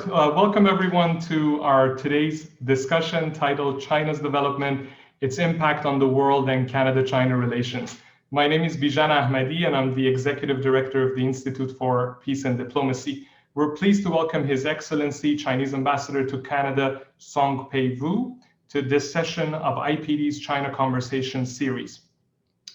Welcome everyone to our today's discussion titled China's Development, Its Impact on the World and Canada-China Relations. My name is Bijan Ahmadi and I'm the Executive Director of the Institute for Peace and Diplomacy. We're pleased to welcome His Excellency Chinese Ambassador to Canada, Song Pei-Vu, to this session of IPD's China Conversation series.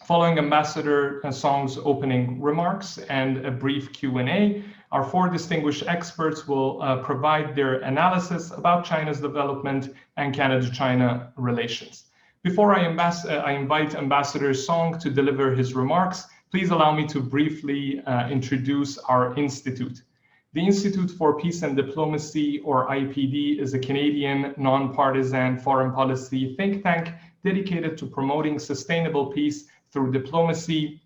Following Ambassador Song's opening remarks and a brief Q&A, our four distinguished experts will provide their analysis about China's development and Canada-China relations. Before I invite Ambassador Song to deliver his remarks, please allow me to briefly introduce our institute. The Institute for Peace and Diplomacy, or IPD, is a Canadian non-partisan foreign policy think tank dedicated to promoting sustainable peace through diplomacy,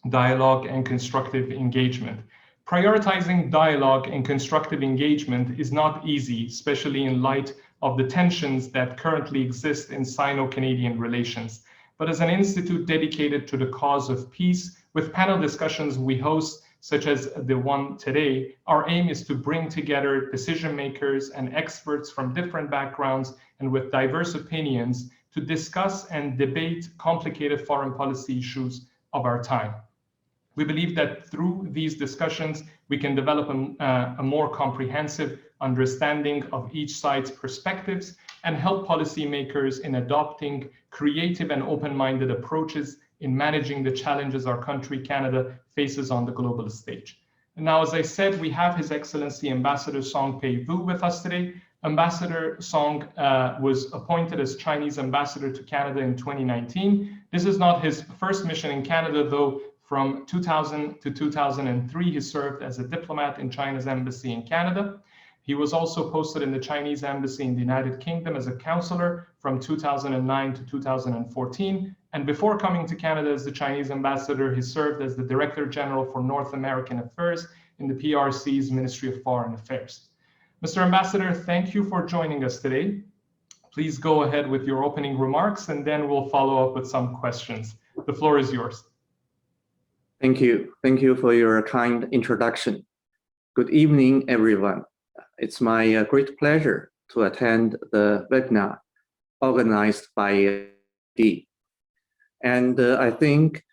dialogue, and constructive engagement. Prioritizing dialogue and constructive engagement is not easy, especially in light of the tensions that currently exist in Sino-Canadian relations. But as an institute dedicated to the cause of peace, with panel discussions we host, such as the one today, our aim is to bring together decision makers and experts from different backgrounds and with diverse opinions to discuss and debate complicated foreign policy issues of our time. We believe that through these discussions, we can develop a more comprehensive understanding of each side's perspectives and help policymakers in adopting creative and open-minded approaches in managing the challenges our country, Canada, faces on the global stage. And now, as I said, we have His Excellency Ambassador Song Pei-Vu with us today. Ambassador Song was appointed as Chinese ambassador to Canada in 2019. This is not his first mission in Canada, though. From 2000 to 2003, he served as a diplomat in China's embassy in Canada. He was also posted in the Chinese embassy in the United Kingdom as a counselor from 2009 to 2014. And before coming to Canada as the Chinese ambassador, he served as the Director General for North American Affairs in the PRC's Ministry of Foreign Affairs. Mr. Ambassador, thank you for joining us today. Please go ahead with your opening remarks, and then we'll follow up with some questions. The floor is yours. Thank you. Thank you for your kind introduction. Good evening, everyone. It's my great pleasure to attend the webinar organized by D. And I think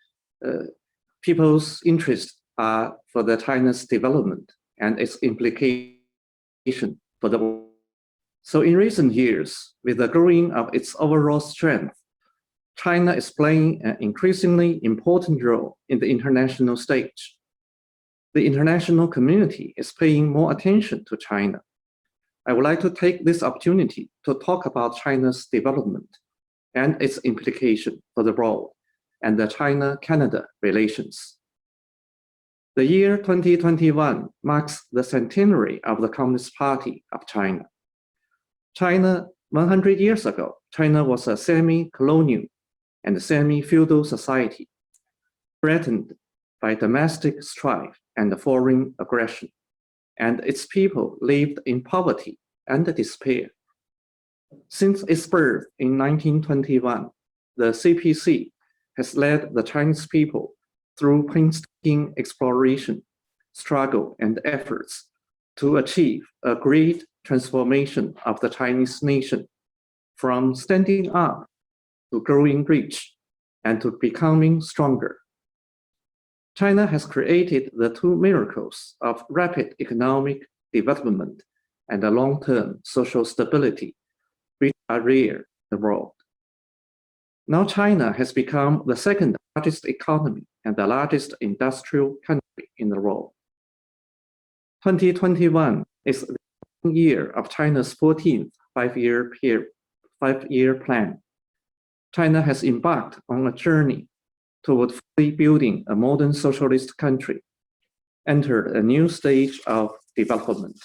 people's interests are for the China's development and its implication for the world. So in recent years, with the growing of its overall strength, China is playing an increasingly important role in the international stage. The international community is paying more attention to China. I would like to take this opportunity to talk about China's development and its implication for the world and the China-Canada relations. The year 2021 marks the centenary of the Communist Party of China. 100 years ago, China was a semi-colonial and semi-feudal society, threatened by domestic strife and foreign aggression, and its people lived in poverty and despair. Since its birth in 1921, the CPC has led the Chinese people through painstaking exploration, struggle, and efforts to achieve a great transformation of the Chinese nation from standing up to growing rich and to becoming stronger. China has created the two miracles of rapid economic development and a long-term social stability, which are rare in the world. Now China has become the second largest economy and the largest industrial country in the world. 2021 is the year of China's 14th five-year plan. China has embarked on a journey toward fully building a modern socialist country, entered a new stage of development.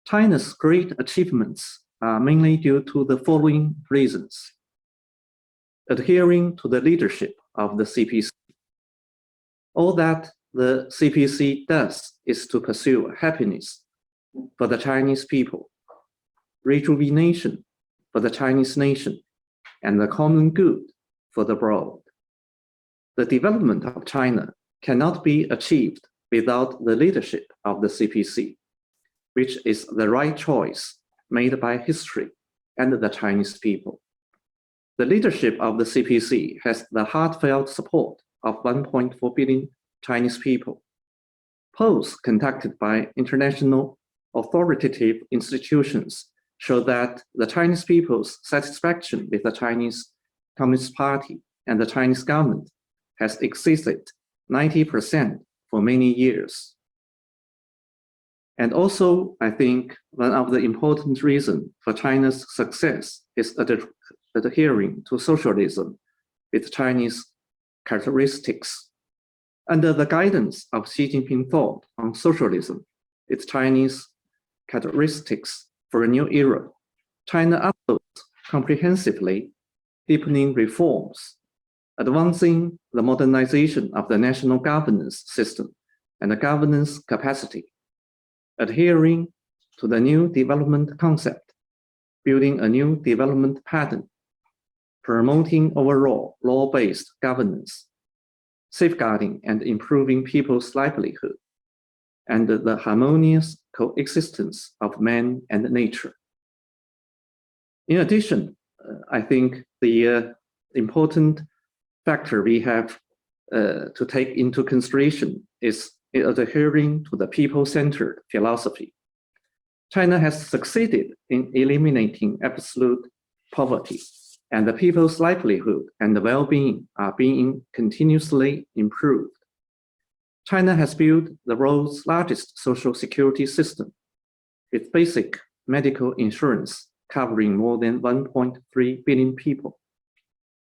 China's great achievements are mainly due to the following reasons: adhering to the leadership of the CPC. All that the CPC does is to pursue happiness for the Chinese people, rejuvenation for the Chinese nation, and the common good for the world. The development of China cannot be achieved without the leadership of the CPC. which is the right choice made by history and the Chinese people. The leadership of the CPC has the heartfelt support of 1.4 billion Chinese people. Polls conducted by international authoritative institutions show that the Chinese people's satisfaction with the Chinese Communist Party and the Chinese government has exceeded 90% for many years. And also, I think one of the important reasons for China's success is adhering to socialism with Chinese characteristics. Under the guidance of Xi Jinping thought on socialism, its Chinese characteristics for a new era, China upholds comprehensively deepening reforms, advancing the modernization of the national governance system and the governance capacity, adhering to the new development concept, building a new development pattern, promoting overall law-based governance, safeguarding and improving people's livelihood, and the harmonious coexistence of man and nature. In addition, I think the important factor we have to take into consideration is adhering to the people-centered philosophy. China has succeeded in eliminating absolute poverty, and the people's livelihood and well-being are being continuously improved. China has built the world's largest social security system, with basic medical insurance covering more than 1.3 billion people.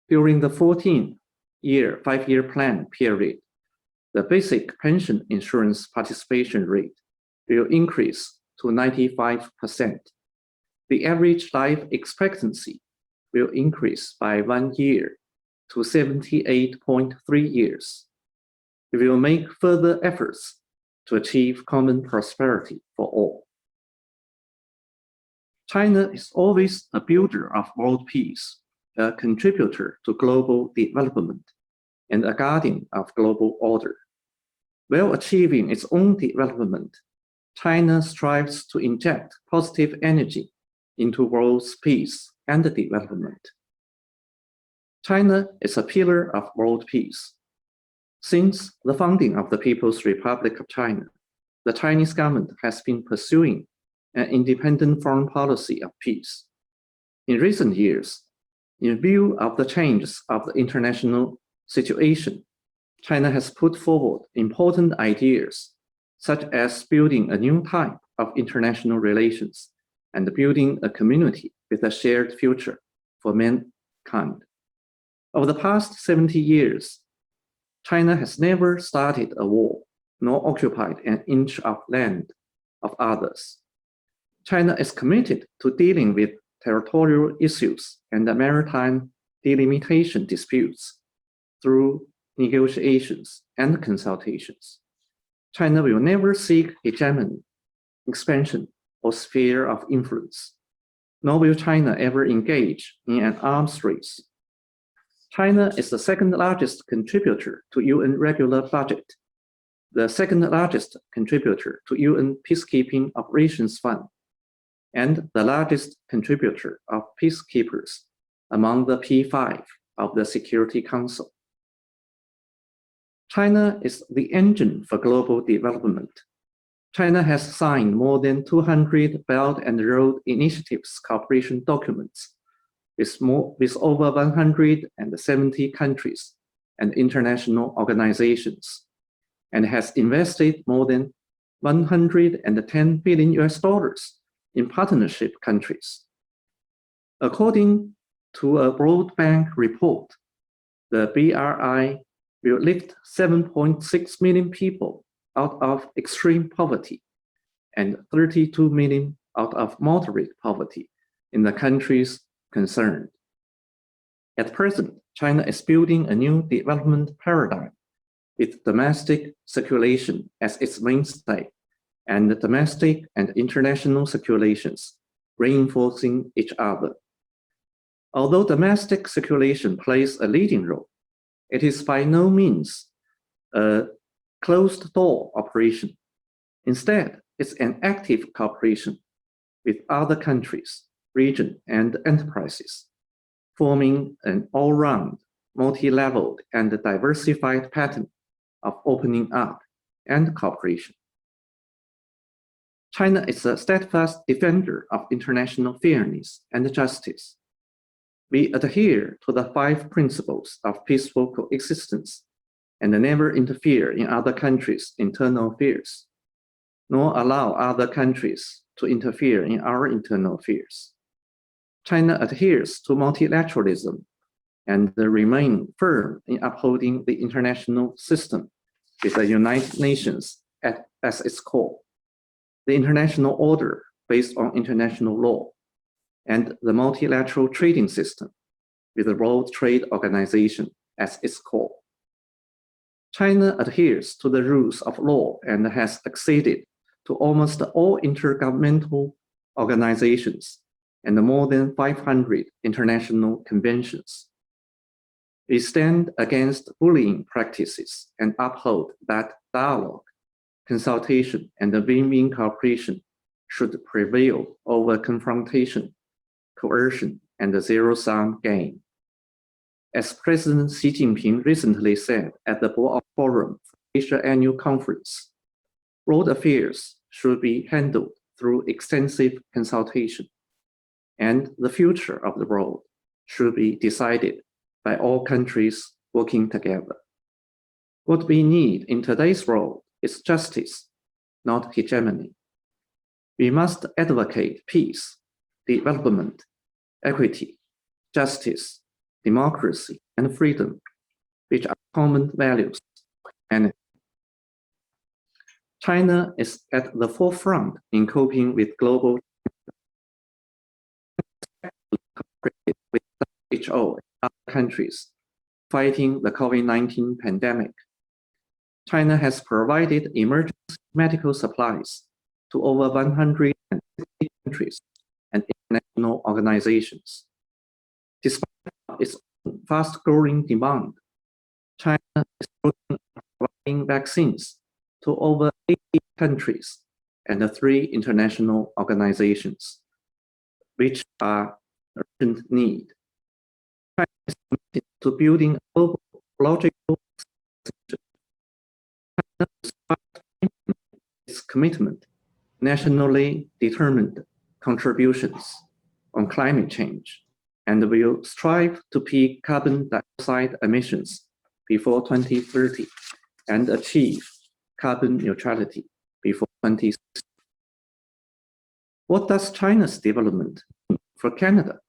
During the 14-year, five-year plan period, the basic pension insurance participation rate will increase to 95%. The average life expectancy will increase by 1 year to 78.3 years. We will make further efforts to achieve common prosperity for all. China is always a builder of world peace, a contributor to global development, and a guardian of global order. While achieving its own development, China strives to inject positive energy into world's peace and development. China is a pillar of world peace. Since the founding of the People's Republic of China, the Chinese government has been pursuing an independent foreign policy of peace. In recent years, in view of the changes of the international situation, China has put forward important ideas, such as building a new type of international relations and building a community with a shared future for mankind. Over the past 70 years, China has never started a war, nor occupied an inch of land of others. China is committed to dealing with territorial issues and the maritime delimitation disputes through negotiations and consultations. China will never seek hegemony, expansion, or sphere of influence, nor will China ever engage in an arms race. China is the second largest contributor to UN regular budget, the second largest contributor to UN Peacekeeping Operations Fund, and the largest contributor of peacekeepers among the P5 of the Security Council. China is the engine for global development. China has signed more than 200 Belt and Road Initiatives cooperation documents with over 170 countries and international organizations, and has invested more than $110 billion in partnership countries. According to a World Bank report, the BRI will lift 7.6 million people out of extreme poverty and 32 million out of moderate poverty in the countries concerned. At present, China is building a new development paradigm with domestic circulation as its mainstay, and domestic and international circulations reinforcing each other. Although domestic circulation plays a leading role, it is by no means a closed-door operation. Instead, is an active cooperation with other countries, regions, and enterprises, forming an all-round, multi-leveled, and diversified pattern of opening up and cooperation. China is a steadfast defender of international fairness and justice. We adhere to the 5 principles of peaceful coexistence and never interfere in other countries' internal affairs, nor allow other countries to interfere in our internal affairs. China adheres to multilateralism and remains firm in upholding the international system with the United Nations as its core, the international order based on international law, and the multilateral trading system with the World Trade Organization as its core. China adheres to the rules of law and has acceded to almost all intergovernmental organizations and more than 500 international conventions. We stand against bullying practices and uphold that dialogue, consultation, and win-win cooperation should prevail over confrontation, coercion, and the zero-sum game. As President Xi Jinping recently said at the Board Forum for Asia Annual Conference, world affairs should be handled through extensive consultation, and the future of the world should be decided by all countries working together. What we need in today's world is justice, not hegemony. We must advocate peace, development, equity, justice, democracy, and freedom, which are common values for humanity. China is at the forefront in coping with global with WHO and other countries fighting the COVID-19 pandemic. China has provided emergency medical supplies to over 160 countries and international organizations. Despite its fast-growing demand, China is providing vaccines to over 80 countries and 3 international organizations, which are urgent need. China is committed to building a global ecological system. China is its commitment, nationally determined contributions on climate change, and will strive to peak carbon dioxide emissions before 2030 and achieve carbon neutrality before 2060. What does China's development mean for Canada?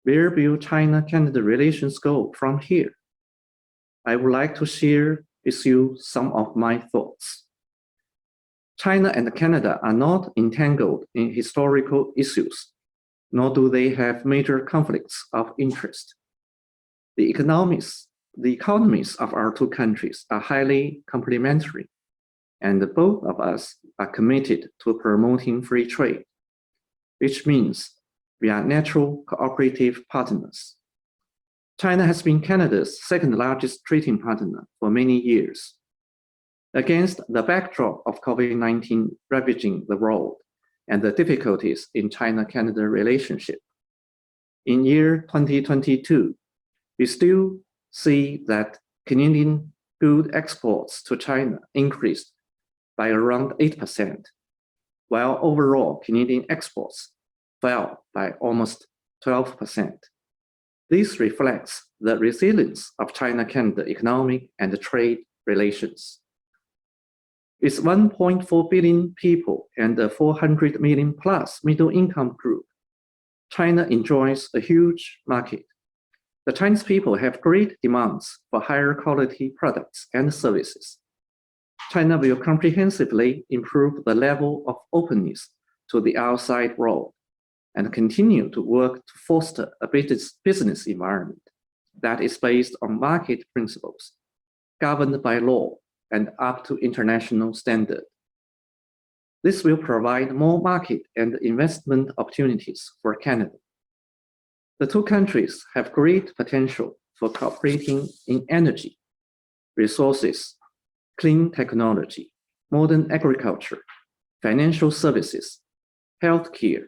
Where will China-Canada relations go from here? I would like to share with you some of my thoughts. China and Canada are not entangled in historical issues, nor do they have major conflicts of interest. The economies of our 2 countries are highly complementary, and both of us are committed to promoting free trade, which means we are natural cooperative partners. China has been Canada's 2nd largest trading partner for many years. Against the backdrop of COVID-19 ravaging the world and the difficulties in China-Canada relationship, in year 2022, we still see that Canadian good exports to China increased by around 8%, while overall Canadian exports fell by almost 12%. This reflects the resilience of China-Canada economic and trade relations. With 1.4 billion people and a 400 million plus middle income group, China enjoys a huge market. The Chinese people have great demands for higher quality products and services. China will comprehensively improve the level of openness to the outside world and continue to work to foster a business environment that is based on market principles, governed by law, and up to international standard. This will provide more market and investment opportunities for Canada. The 2 countries have great potential for cooperating in energy, resources, clean technology, modern agriculture, financial services, healthcare,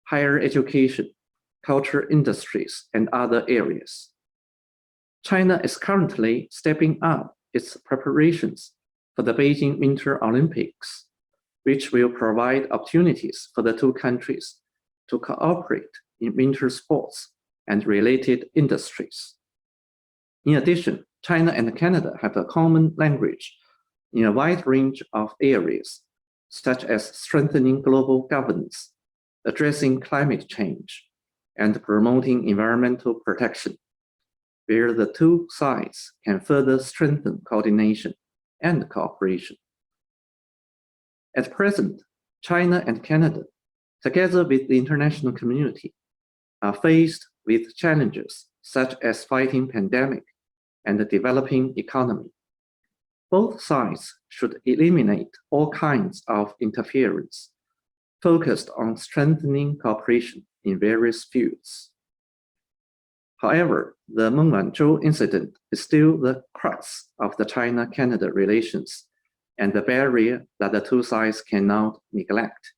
higher education, culture industries, and other areas. China is currently stepping up its preparations for the Beijing Winter Olympics, which will provide opportunities for the two countries to cooperate in winter sports and related industries. In addition, China and Canada have a common language in a wide range of areas, such as strengthening global governance, addressing climate change, and promoting environmental protection, where the two sides can further strengthen coordination and cooperation. At present, China and Canada, together with the international community, are faced with challenges such as fighting pandemic and the developing economy. Both sides should eliminate all kinds of interference, focused on strengthening cooperation in various fields. However, the Meng Wanzhou incident is still the crux of the China-Canada relations and the barrier that the two sides cannot neglect.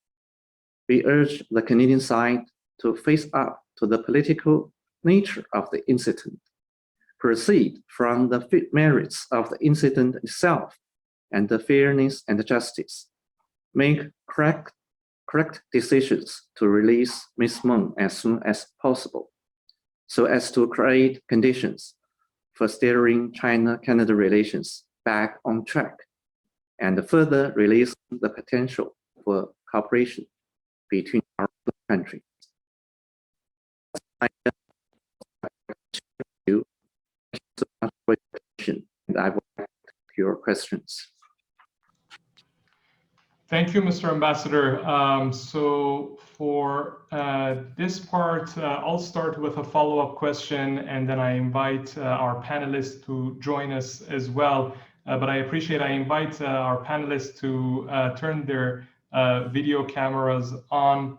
We urge the Canadian side to face up to the political nature of the incident, proceed from the merits of the incident itself and the fairness and justice, make correct decisions to release Ms. Meng as soon as possible, so as to create conditions for steering China-Canada relations back on track and further release the potential for cooperation between our countries. And I will ask your questions. Thank you, Mr. Ambassador. So for this part, I'll start with a follow-up question, and then I invite our panelists to join us as well. But I invite our panelists to turn their video cameras on.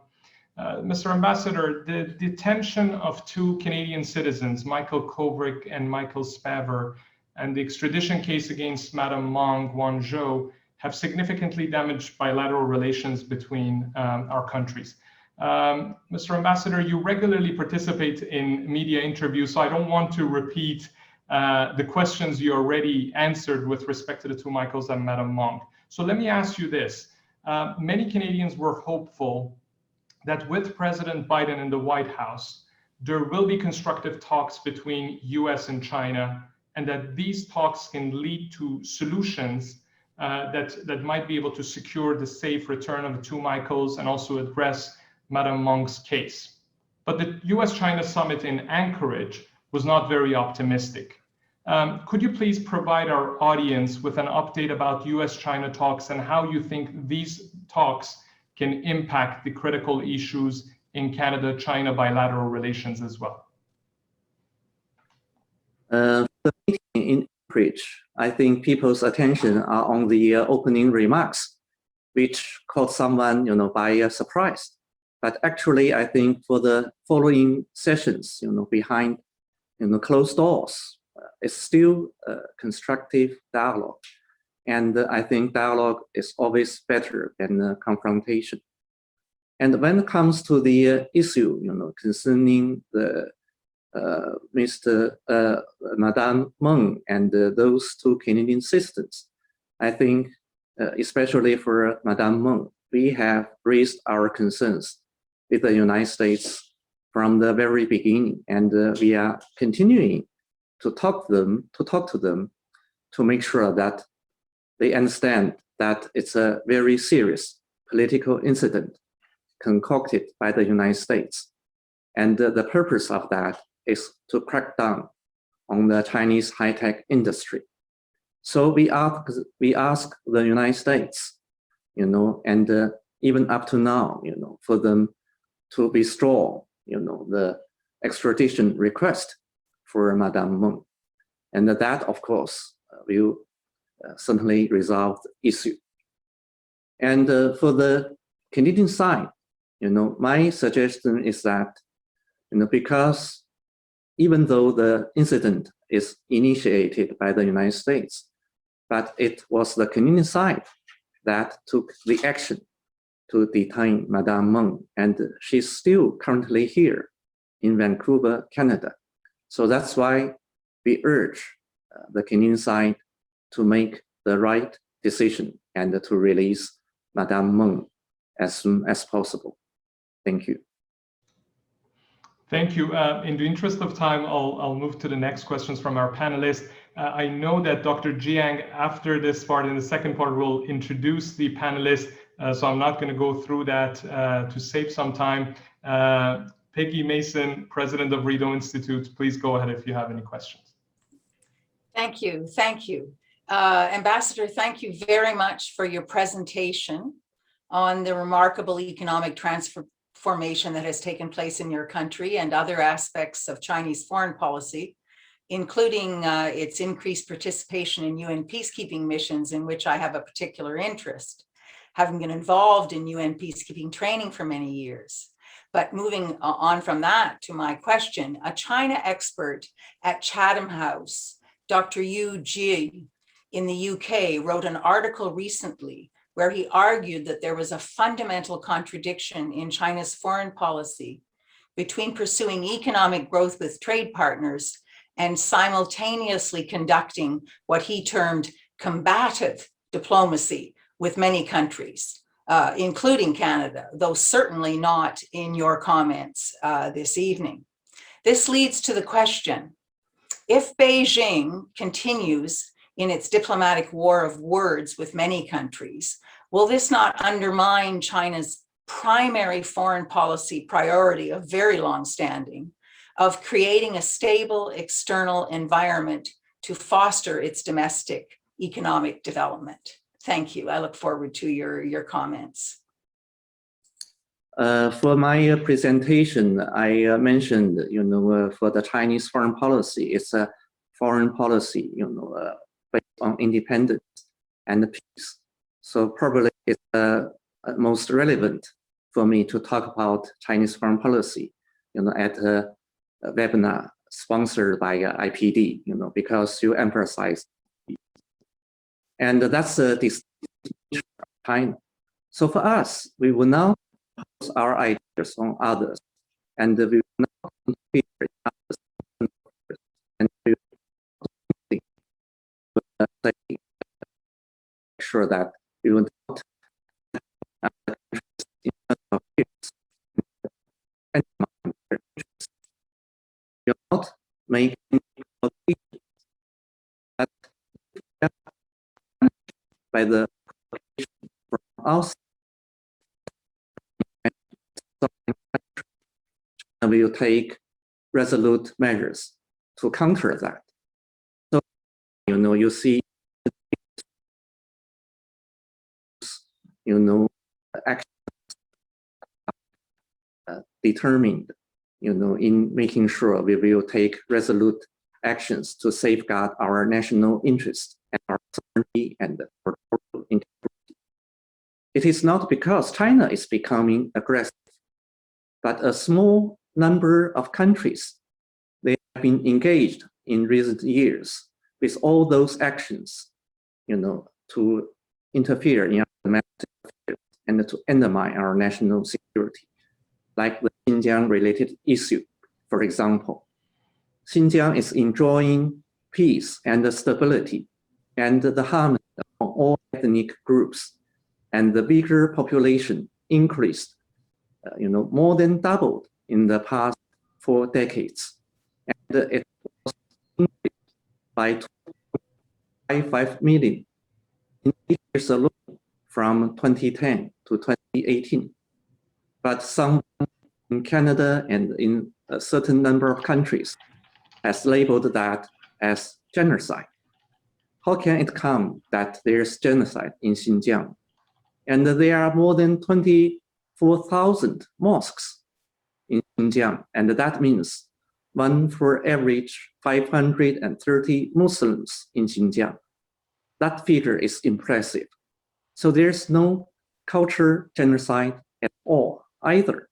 Mr. Ambassador, the detention of two Canadian citizens, Michael Kovrig and Michael Spavor, and the extradition case against Madam Meng Wanzhou have significantly damaged bilateral relations between our countries. Mr. Ambassador, you regularly participate in media interviews, so I don't want to repeat the questions you already answered with respect to the two Michaels and Madam Meng. So let me ask you this. Many Canadians were hopeful that with President Biden in the White House, there will be constructive talks between US and China, and that these talks can lead to solutions that might be able to secure the safe return of the two Michaels and also address Madam Meng's case. But the US-China summit in Anchorage was not very optimistic. Could you please provide our audience with an update about US-China talks and how you think these talks can impact the critical issues in Canada-China bilateral relations as well? The meeting in Anchorage, I think people's attention are on the opening remarks, which caught someone, by surprise. But actually, I think for the following sessions, behind, closed doors, it's still a constructive dialogue. And I think dialogue is always better than confrontation. And when it comes to the issue, concerning the Madame Meng and those two Canadian citizens, I think, especially for Madame Meng, we have raised our concerns with the United States from the very beginning, and we are continuing to talk to them to make sure that they understand that it's a very serious political incident concocted by the United States. And the purpose of that is to crack down on the Chinese high-tech industry. So we ask the United States, and even up to now, for them to withdraw, the extradition request for Madame Meng. And that, of course, will certainly resolve the issue. And for the Canadian side, my suggestion is that, because even though the incident is initiated by the United States, but it was the Canadian side that took the action to detain Madame Meng, and she's still currently here in Vancouver, Canada. So that's why we urge the Canadian side to make the right decision and to release Madame Meng as soon as possible. Thank you. Thank you. In the interest of time, I'll move to the next questions from our panelists. I know that Dr. Jiang, after this part, in the second part, will introduce the panelists, so I'm not going to go through that to save some time. Peggy Mason, President of Rideau Institute, please go ahead if you have any questions. Thank you. Thank you. Ambassador, thank you very much for your presentation on the remarkable economic transformation that has taken place in your country and other aspects of Chinese foreign policy, including its increased participation in UN peacekeeping missions, in which I have a particular interest, having been involved in UN peacekeeping training for many years. But moving on from that to my question, a China expert at Chatham House, Dr. Yu Ji in the UK, wrote an article recently where he argued that there was a fundamental contradiction in China's foreign policy between pursuing economic growth with trade partners and simultaneously conducting what he termed combative diplomacy with many countries, including Canada, though certainly not in your comments this evening. This leads to the question, if Beijing continues in its diplomatic war of words with many countries, will this not undermine China's primary foreign policy priority of very long standing of creating a stable external environment to foster its domestic economic development? Thank you. I look forward to your comments. For my presentation, I mentioned, for the Chinese foreign policy, it's a foreign policy, based on independence and peace. So probably it's most relevant for me to talk about Chinese foreign policy, at a webinar sponsored by IPD, because you emphasize, and that's the distinction of China. So for us, we will now pose our ideas on others, and we will not interfere in others, and we will make sure that we will not we will not make by the from outside. We will take resolute measures to counter that. So, you see, actions determined, in making sure we will take resolute actions to safeguard our national interest and our sovereignty and territorial integrity. It is not because China is becoming aggressive, but a small number of countries, they have been engaged in recent years with all those actions, to interfere in our domestic affairs and to undermine our national security, like the Xinjiang-related issue, for example. Xinjiang is enjoying peace and stability and the harmony among all ethnic groups, and the Uyghur population increased, more than doubled in the past 4 decades, and it was increased by 2.55 million in 8 years alone from 2010 to 2018. But some in Canada and in a certain number of countries has labeled that as genocide. How can it come that there's genocide in Xinjiang? And there are more than 24,000 mosques in Xinjiang, and that means 1 for average 530 Muslims in Xinjiang. That figure is impressive. So there's no culture genocide at all either.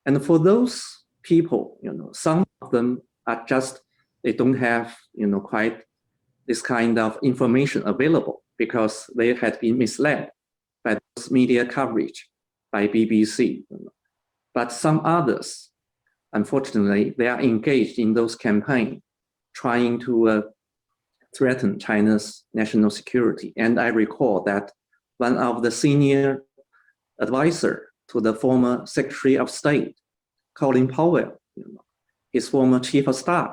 And for those people, some of them are just, they don't have, quite this kind of information available because they had been misled by this media coverage. by BBC. But some others, unfortunately, they are engaged in those campaigns trying to threaten China's national security. And I recall that one of the senior advisor to the former Secretary of State, Colin Powell, his former chief of staff,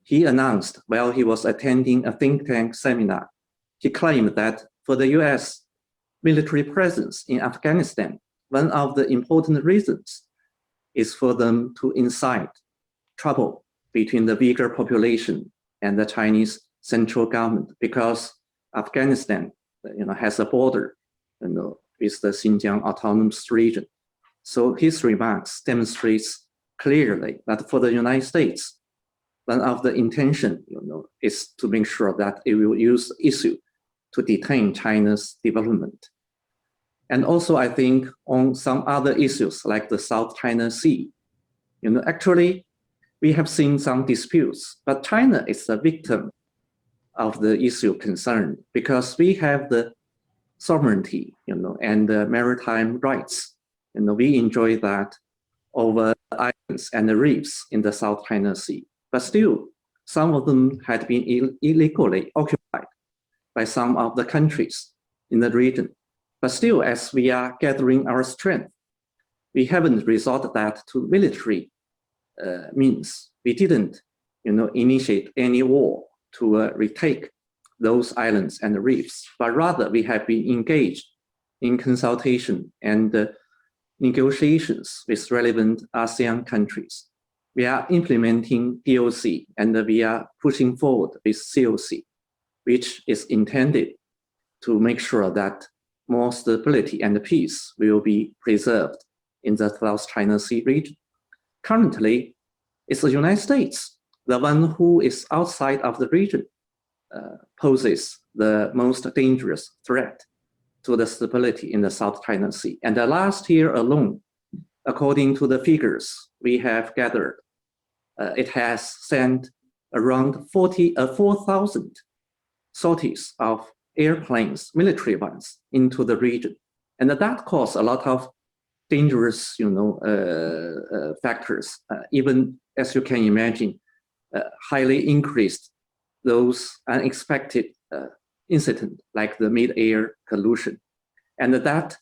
he announced while he was attending a think tank seminar, he claimed that for the US military presence in Afghanistan, one of the important reasons is for them to incite trouble between the Uyghur population and the Chinese central government, because Afghanistan, has a border, with the Xinjiang autonomous region. So his remarks demonstrates clearly that for the United States, one of the intention, is to make sure that it will use the issue to detain China's development. And also, I think on some other issues like the South China Sea, actually, we have seen some disputes, but China is a victim of the issue concerned because we have the sovereignty, and the maritime rights. We enjoy that over islands and the reefs in the South China Sea. But still, some of them had been illegally occupied by some of the countries in the region. But still, as we are gathering our strength, we haven't resorted that to military means. We didn't, initiate any war to retake those islands and reefs, but rather we have been engaged in consultation and negotiations with relevant ASEAN countries. We are implementing DOC and we are pushing forward with COC, which is intended to make sure that more stability and peace will be preserved in the South China Sea region. Currently, it's the United States, the one who is outside of the region, poses the most dangerous threat to the stability in the South China Sea. And the last year alone, according to the figures we have gathered, it has sent around 4,000 sorties of airplanes, military ones, into the region. And that caused a lot of dangerous, factors, even as you can imagine, highly increased those unexpected incidents like the mid-air collision. And that,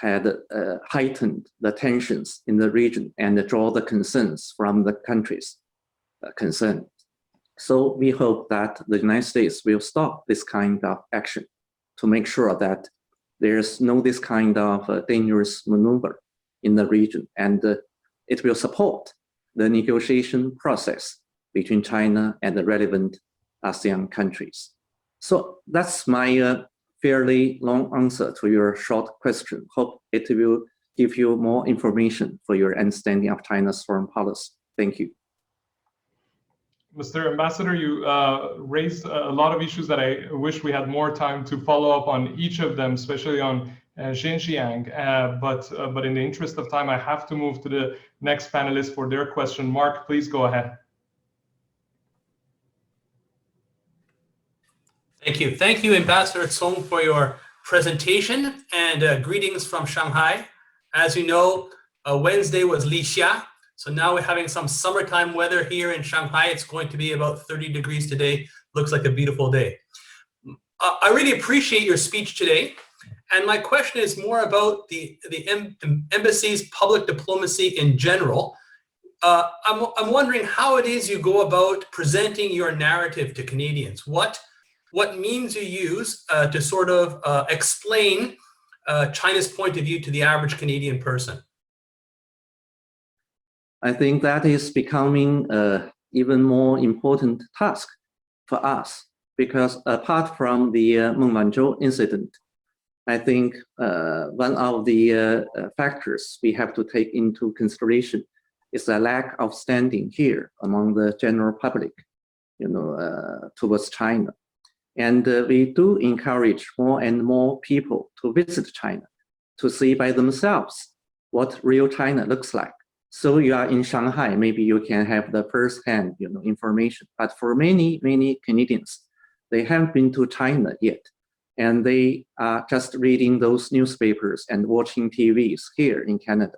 had heightened the tensions in the region and draw the concerns from the countries concerned. So we hope that the United States will stop this kind of action to make sure that there's no this kind of dangerous maneuver in the region, and it will support the negotiation process between China and the relevant ASEAN countries. So that's my fairly long answer to your short question. Hope it will give you more information for your understanding of China's foreign policy. Thank you. Mr. Ambassador, you raised a lot of issues that I wish we had more time to follow up on each of them, especially on Xinjiang. But in the interest of time, I have to move to the next panelist for their question. Mark, please go ahead. Thank you. Thank you, Ambassador Song, for your presentation, and greetings from Shanghai. As you know, Wednesday was Li Xia. So now we're having some summertime weather here in Shanghai. It's going to be about 30 degrees today. Looks like a beautiful day. I really appreciate your speech today. And my question is more about the embassy's public diplomacy in general. I'm wondering how it is you go about presenting your narrative to Canadians. What means you use to sort of explain China's point of view to the average Canadian person? I think that is becoming an even more important task for us, because apart from the Meng Wanzhou incident, I think one of the factors we have to take into consideration is the lack of standing here among the general public, towards China. And we do encourage more and more people to visit China, to see by themselves what real China looks like. So you are in Shanghai, maybe you can have the first-hand, information. But for many, many Canadians, they haven't been to China yet. and they are just reading those newspapers and watching TVs here in Canada.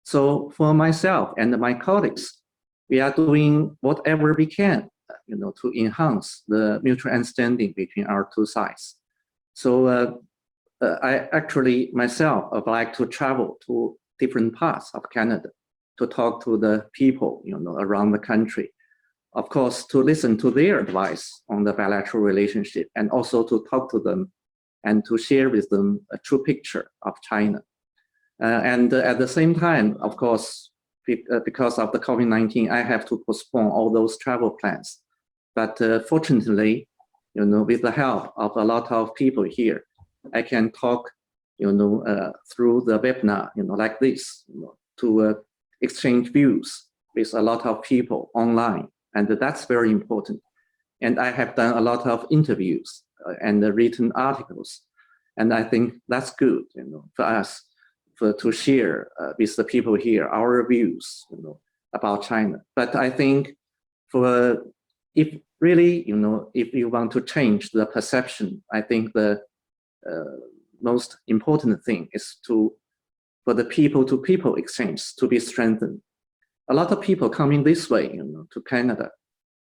So for myself and my colleagues, we are doing whatever we can, to enhance the mutual understanding between our two sides. So I actually myself would like to travel to different parts of Canada to talk to the people, around the country. Of course, to listen to their advice on the bilateral relationship, and also to talk to them and to share with them a true picture of China. And at the same time, of course, because of the COVID-19, I have to postpone all those travel plans. But fortunately, with the help of a lot of people here, I can talk, through the webinar, like this, to exchange views with a lot of people online. And that's very important. And I have done a lot of interviews and written articles. And I think that's good, for us to share with the people here our views, about China. But I think if really, if you want to change the perception, I think the most important thing is for the people-to-people exchange to be strengthened. A lot of people coming this way, to Canada,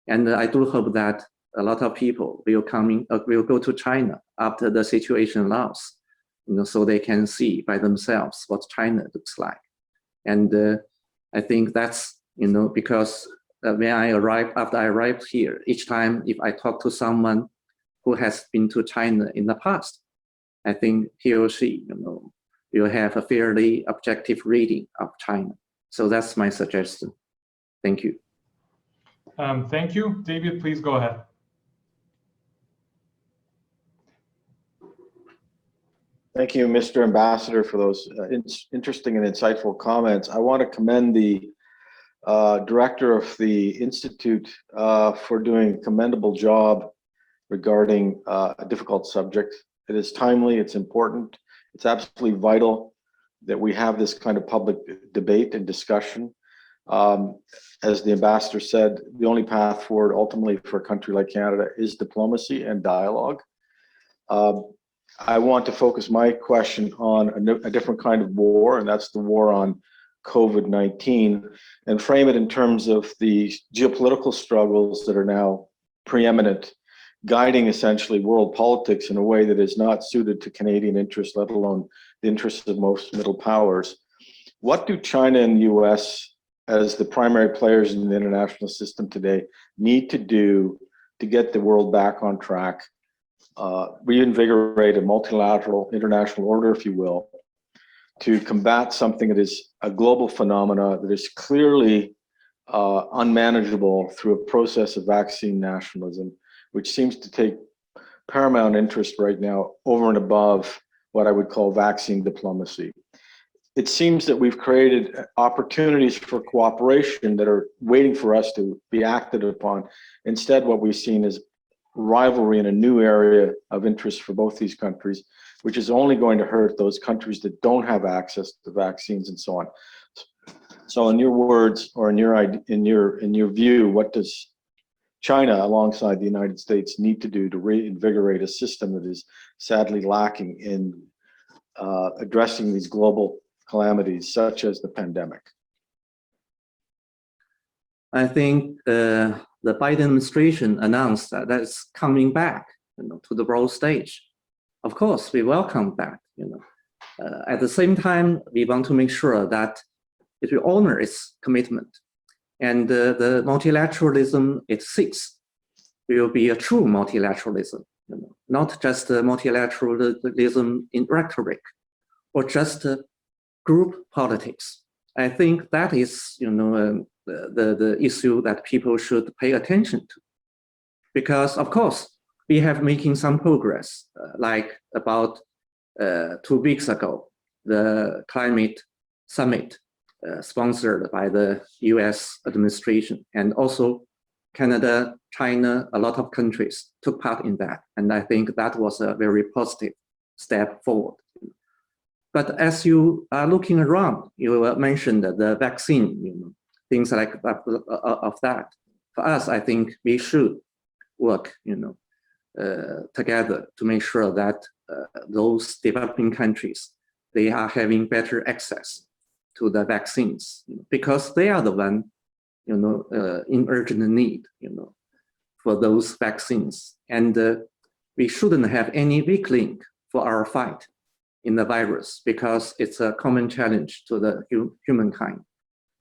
and I do hope that a lot of people will go to China after the situation allows, so they can see by themselves what China looks like. And I think that's, because after I arrived here, each time if I talk to someone who has been to China in the past, I think he or she, will have a fairly objective reading of China. So that's my suggestion. Thank you. Thank you. David, please go ahead. Thank you, Mr. Ambassador, for those interesting and insightful comments. I want to commend the director of the Institute for doing a commendable job regarding a difficult subject. It is timely, it's important, it's absolutely vital that we have this kind of public debate and discussion. As the ambassador said, the only path forward ultimately for a country like Canada is diplomacy and dialogue. I want to focus my question on a different kind of war, and that's the war on COVID-19, and frame it in terms of the geopolitical struggles that are now preeminent, guiding essentially world politics in a way that is not suited to Canadian interests, let alone the interests of most middle powers. What do China and the US, as the primary players in the international system today, need to do to get the world back on track, reinvigorate a multilateral international order, if you will, to combat something that is a global phenomena that is clearly unmanageable through a process of vaccine nationalism, which seems to take paramount interest right now over and above what I would call vaccine diplomacy. It seems that we've created opportunities for cooperation that are waiting for us to be acted upon. Instead, what we've seen is rivalry in a new area of interest for both these countries, which is only going to hurt those countries that don't have access to vaccines and so on. So in your words, or in your view, what does China, alongside the United States, need to do to reinvigorate a system that is sadly lacking in addressing these global calamities, such as the pandemic? I think the Biden administration announced that it's coming back, to the world stage. Of course, we welcome that. At the same time, we want to make sure that it will honor its commitment, and the multilateralism it seeks will be a true multilateralism, not just a multilateralism in rhetoric or just group politics. I think that is, the issue that people should pay attention to, because of course we have making some progress, like about 2 weeks ago, the climate summit sponsored by the US administration, and also Canada, China, a lot of countries took part in that. And I think that was a very positive step forward. But as you are looking around, you mentioned the vaccine, things like that, of that. For us, I think we should work, together to make sure that those developing countries, they are having better access to the vaccines, because they are the one, in urgent need, for those vaccines. And we shouldn't have any weak link for our fight in the virus, because it's a common challenge to the humankind.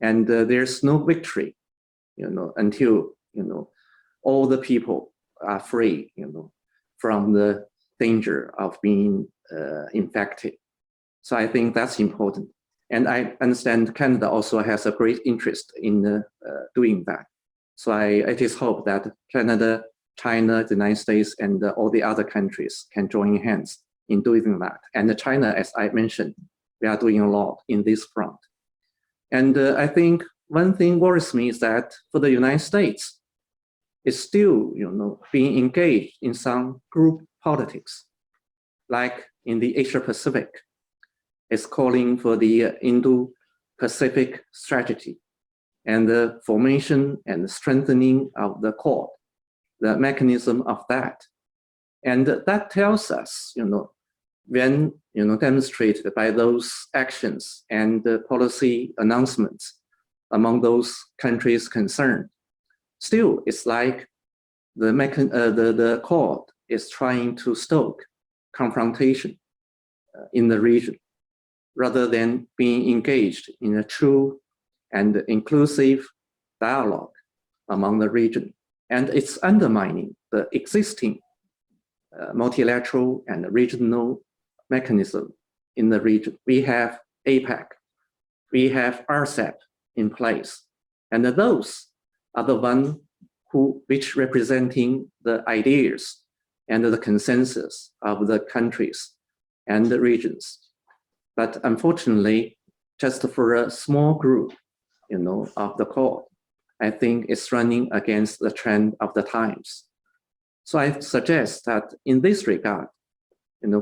And there's no victory, until, all the people are free, from the danger of being infected. So I think that's important. And I understand Canada also has a great interest in doing that. So it is hoped that Canada, China, the United States, and all the other countries can join hands in doing that. And China, as I mentioned, we are doing a lot in this front. And I think one thing worries me is that for the United States, it's still, being engaged in some group politics, like in the Asia Pacific. It's calling for the Indo-Pacific strategy and the formation and strengthening of the Quad, the mechanism of that. And that tells us, when, demonstrated by those actions and policy announcements among those countries concerned, still it's like the Quad is trying to stoke confrontation in the region, rather than being engaged in a true and inclusive dialogue among the region. And it's undermining the existing multilateral and regional mechanism in the region. We have APEC, we have RCEP in place, and those are the ones which representing the ideas and the consensus of the countries and the regions. But unfortunately, just for a small group, of the Quad, I think it's running against the trend of the times. So I suggest that in this regard,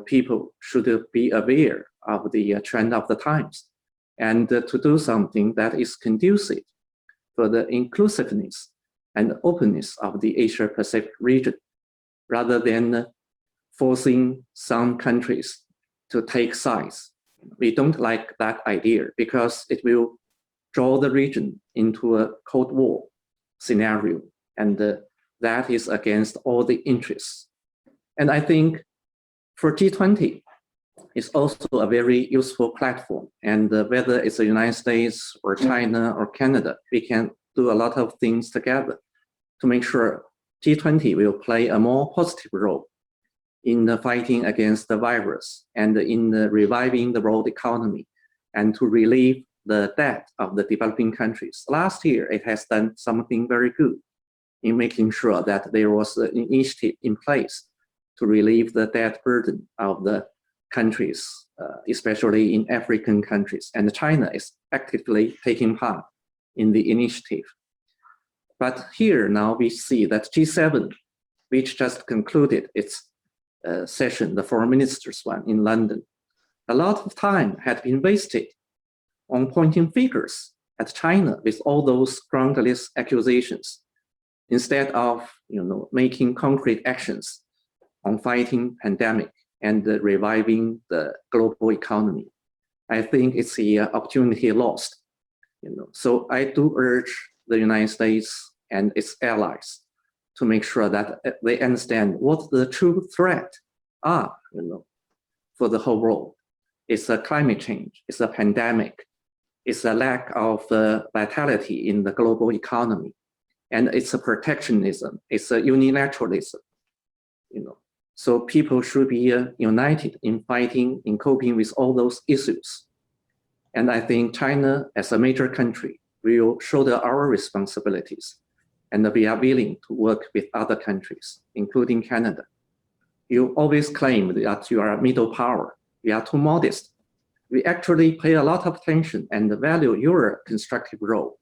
people should be aware of the trend of the times and to do something that is conducive for the inclusiveness and openness of the Asia Pacific region, rather than forcing some countries to take sides. We don't like that idea, because it will draw the region into a Cold War scenario, and that is against all the interests. And I think for G20, it's also a very useful platform, and whether it's the United States or China or Canada, we can do a lot of things together to make sure G20 will play a more positive role in the fighting against the virus and in the reviving the world economy and to relieve the debt of the developing countries. Last year, it has done something very good in making sure that there was an initiative in place to relieve the debt burden of the countries, especially in African countries. And China is actively taking part in the initiative. But here now we see that G7, which just concluded its session, the foreign ministers one in London, a lot of time had been wasted on pointing fingers at China with all those groundless accusations, instead of making concrete actions on fighting pandemic and reviving the global economy. I think it's the opportunity lost. So I do urge the United States and its allies to make sure that they understand what the true threat are, for the whole world. It's a climate change, it's a pandemic, it's a lack of vitality in the global economy, and it's a protectionism, it's a unilateralism, So people should be united in fighting, in coping with all those issues. And I think China, as a major country, will shoulder our responsibilities, and we are willing to work with other countries, including Canada. You always claim that you are a middle power. We are too modest. We actually pay a lot of attention and value your constructive role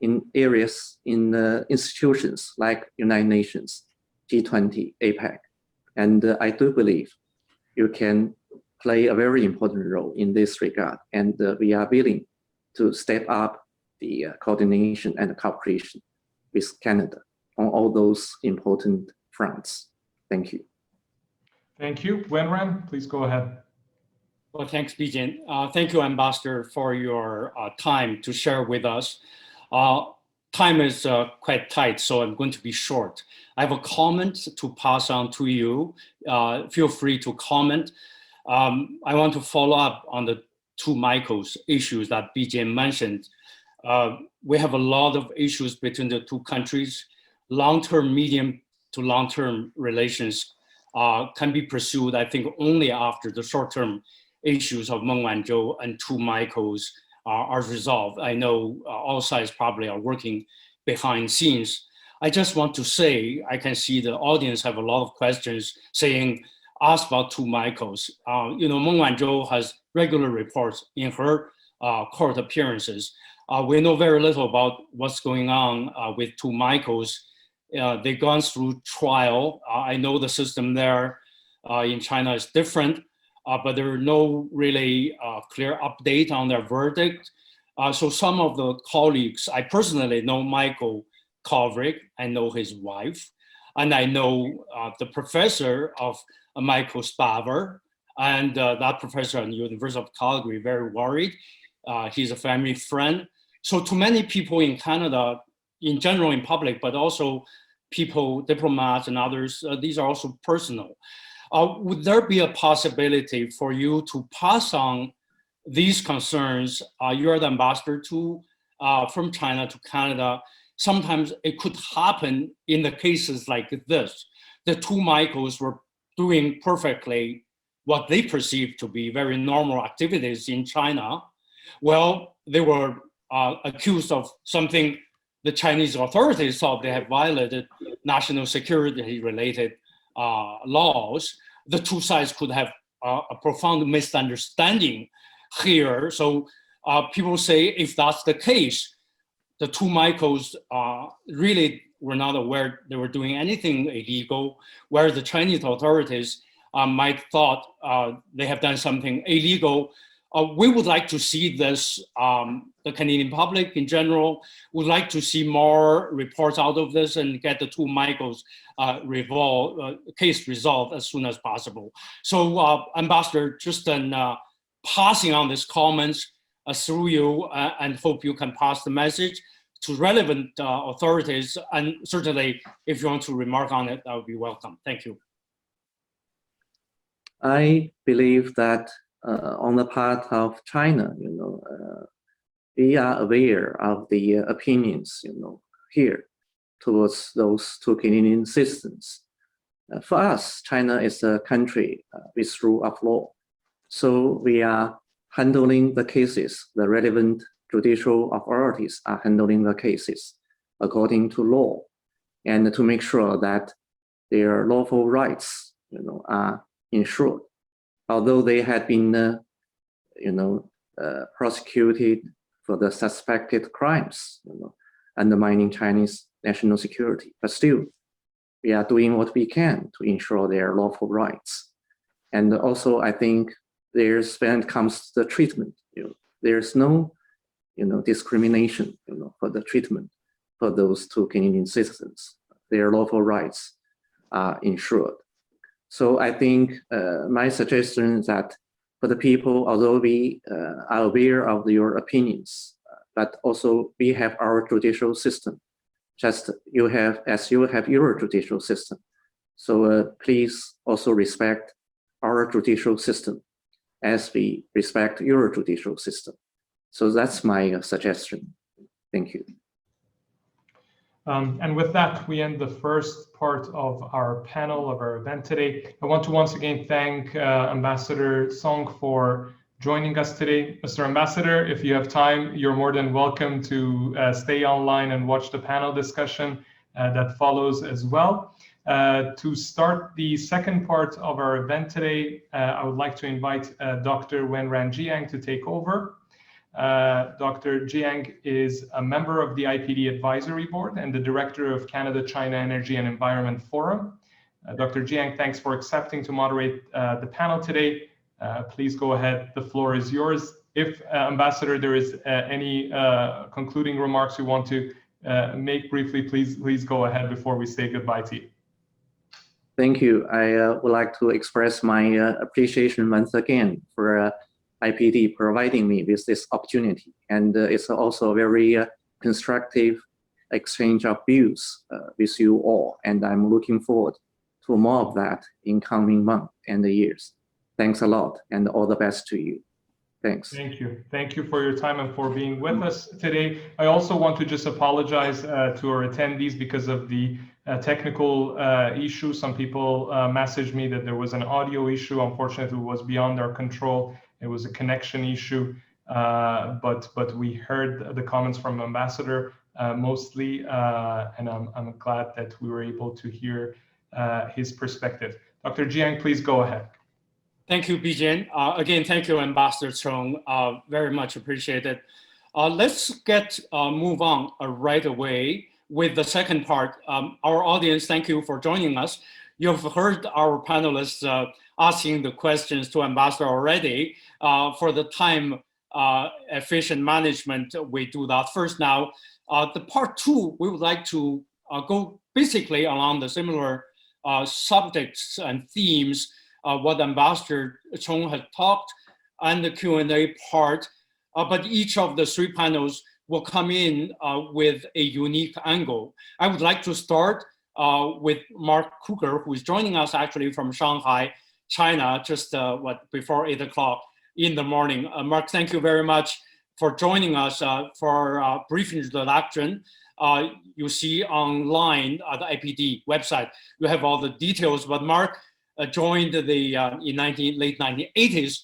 in areas, in institutions like United Nations, G20, APEC. And I do believe you can play a very important role in this regard. And we are willing to step up the coordination and cooperation with Canada on all those important fronts. Thank you. Thank you. Wenran, please go ahead. Well, thanks, Bijan. Thank you, Ambassador, for your time to share with us. Time is quite tight, so I'm going to be short. I have a comment to pass on to you. Feel free to comment. I want to follow up on the two Michaels issues that Bijan mentioned. We have a lot of issues between the two countries. Long-term, medium to long-term relations can be pursued, I think, only after the short-term issues of Meng Wanzhou and two Michaels are resolved. I know all sides probably are working behind scenes. I just want to say, I can see the audience have a lot of questions saying, ask about two Michaels. You know, Meng Wanzhou has regular reports in her court appearances. We know very little about what's going on with two Michaels. They've gone through trial. I know the system there in China is different, but there are no really clear update on their verdict. So some of the colleagues, I personally know Michael Kovrig, I know his wife, and I know the professor of Michael Spavor, and that professor at the University of Calgary, very worried. He's a family friend. So to many people in Canada, in general, in public, but also people, diplomats and others, these are also personal. Would there be a possibility for you to pass on these concerns? You're the ambassador from China to Canada. Sometimes it could happen in the cases like this. The two Michaels were doing perfectly what they perceived to be very normal activities in China. Well, they were accused of something the Chinese authorities thought they had violated national security related laws. The two sides could have a profound misunderstanding here. So people say if that's the case, the two Michaels really were not aware they were doing anything illegal, where the Chinese authorities might thought they have done something illegal. We would like to see this, the Canadian public in general would like to see more reports out of this and get the two Michaels case resolved as soon as possible. So Ambassador, just passing on these comments through you and hope you can pass the message to relevant authorities, and certainly if you want to remark on it, that would be welcome. Thank you. I believe that on the part of China, we are aware of the opinions, here towards those two Canadian citizens. For us, China is a country with rule of law. So we are handling the cases, the relevant judicial authorities are handling the cases according to law, and to make sure that their lawful rights, are ensured. Although they had been, prosecuted for the suspected crimes, undermining Chinese national security, but still, we are doing what we can to ensure their lawful rights. And also, I think when it comes to the treatment, there's no, discrimination, for the treatment for those two Canadian citizens. Their lawful rights are ensured. So I think my suggestion is that for the people, although we are aware of your opinions, but also we have our judicial system, just as you have your judicial system. So please also respect our judicial system as we respect your judicial system. So that's my suggestion. Thank you. And with that, we end the first part of our panel, of our event today. I want to once again thank Ambassador Song for joining us today. Mr. Ambassador, if you have time, you're more than welcome to stay online and watch the panel discussion that follows as well. To start the second part of our event today, I would like to invite Dr. Wenran Jiang to take over. Dr. Jiang is a member of the IPD Advisory Board and the Director of Canada-China Energy and Environment Forum. Dr. Jiang, thanks for accepting to moderate the panel today. Please go ahead. The floor is yours. If, Ambassador, there is any concluding remarks you want to make briefly, please go ahead before we say goodbye to you. Thank you. I would like to express my appreciation once again for IPD providing me with this opportunity. And it's also a very constructive exchange of views with you all. And I'm looking forward to more of that in coming months and years. Thanks a lot and all the best to you. Thanks. Thank you. Thank you for your time and for being with us today. I also want to just apologize to our attendees because of the technical issue. Some people messaged me that there was an audio issue. Unfortunately, it was beyond our control. It was a connection issue, but we heard the comments from Ambassador mostly, and I'm glad that we were able to hear his perspective. Dr. Jiang, please go ahead. Thank you, Bijan. Again, thank you, Ambassador Chong. Very much appreciated. Let's move on right away with the second part. Our audience, thank you for joining us. You've heard our panelists asking the questions to Ambassador already. For the time efficient management, we do that first. Now, the part two, we would like to go basically along the similar subjects and themes what Ambassador Chong had talked and the Q&A part, but each of the three panels will come in with a unique angle. I would like to start with Mark Kruger, who is joining us actually from Shanghai, China, just before 8 o'clock in the morning. Mark, thank you very much for joining us for a brief introduction. You see online at the IPD website, you have all the details, but Mark joined in late 1980s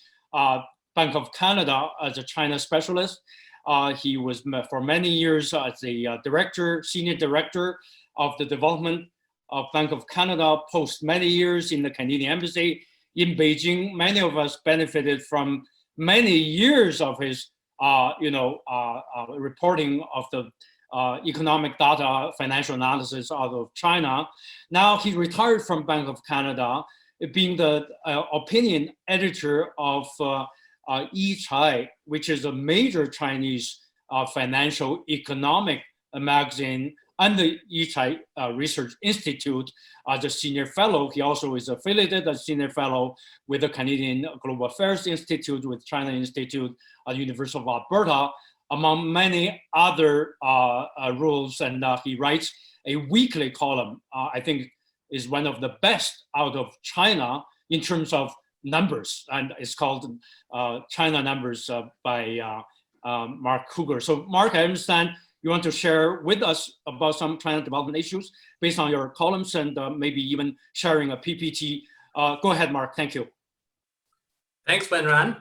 Bank of Canada as a China specialist. He was for many years as the senior director of the development of Bank of Canada, post many years in the Canadian Embassy in Beijing. Many of us benefited from many years of his reporting of the economic data, financial analysis out of China. Now he retired from Bank of Canada, being the opinion editor of Yichai, which is a major Chinese financial economic magazine, and the Yichai Research Institute as a senior fellow. He also is affiliated as senior fellow with the Canadian Global Affairs Institute, with China Institute at the University of Alberta, among many other roles. And he writes a weekly column, I think is one of the best out of China in terms of numbers, and it's called China Numbers by Mark Kruger. So Mark, I understand you want to share with us about some China development issues based on your columns and maybe even sharing a PPT. Go ahead, Mark, thank you. Thanks, Wenran.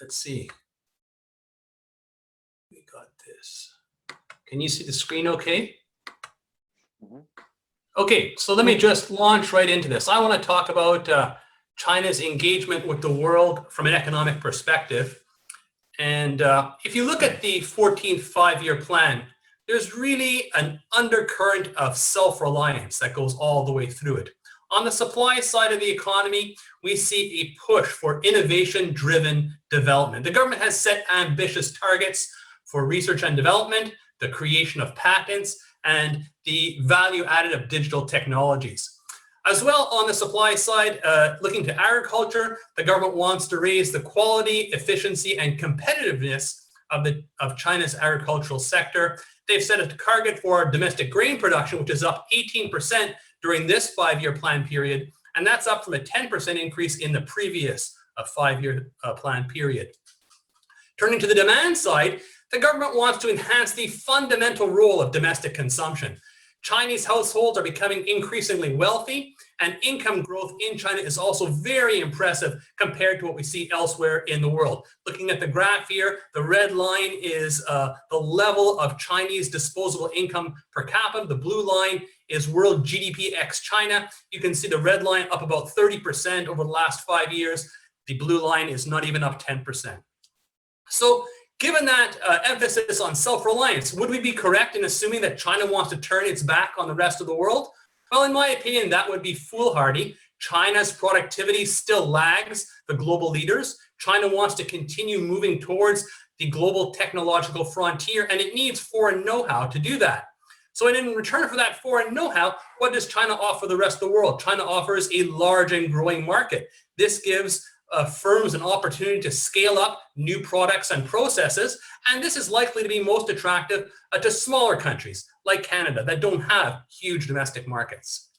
Let's see. We got this. Can you see the screen okay? Mm-hmm. Okay, so let me just launch right into this. I want to talk about China's engagement with the world from an economic perspective. And if you look at the 14th five-year plan, there's really an undercurrent of self-reliance that goes all the way through it. On the supply side of the economy, we see a push for innovation-driven development. The government has set ambitious targets for research and development, the creation of patents, and the value added of digital technologies. As well, on the supply side, looking to agriculture, the government wants to raise the quality, efficiency, and competitiveness of China's agricultural sector. They've set a target for domestic grain production, which is up 18% during this five-year plan period, and that's up from a 10% increase in the previous five-year plan period. Turning to the demand side, the government wants to enhance the fundamental role of domestic consumption. Chinese households are becoming increasingly wealthy, and income growth in China is also very impressive compared to what we see elsewhere in the world. Looking at the graph here, the red line is the level of Chinese disposable income per capita. The blue line is world GDP ex-China. You can see the red line up about 30% over the last 5 years. The blue line is not even up 10%. So, given that emphasis on self-reliance, would we be correct in assuming that China wants to turn its back on the rest of the world? Well, in my opinion, that would be foolhardy. China's productivity still lags the global leaders. China wants to continue moving towards the global technological frontier, and it needs foreign know-how to do that. So in return for that foreign know-how, what does China offer the rest of the world? China offers a large and growing market. This gives firms an opportunity to scale up new products and processes, and this is likely to be most attractive to smaller countries like Canada that don't have huge domestic markets.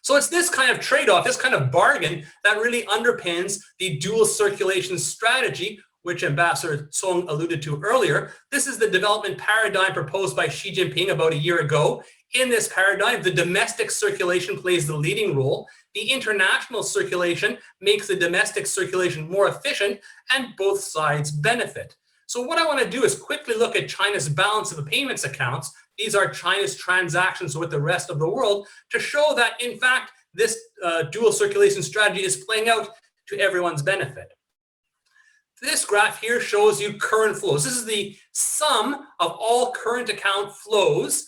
So it's this kind of trade-off, this kind of bargain that really underpins the dual circulation strategy, which Ambassador Song alluded to earlier. This is the development paradigm proposed by Xi Jinping about a year ago. In this paradigm, the domestic circulation plays the leading role. The international circulation makes the domestic circulation more efficient, and both sides benefit. So what I want to do is quickly look at China's balance of the payments accounts. These are China's transactions with the rest of the world, to show that, in fact, this dual circulation strategy is playing out to everyone's benefit. This graph here shows you current flows. This is the sum of all current account flows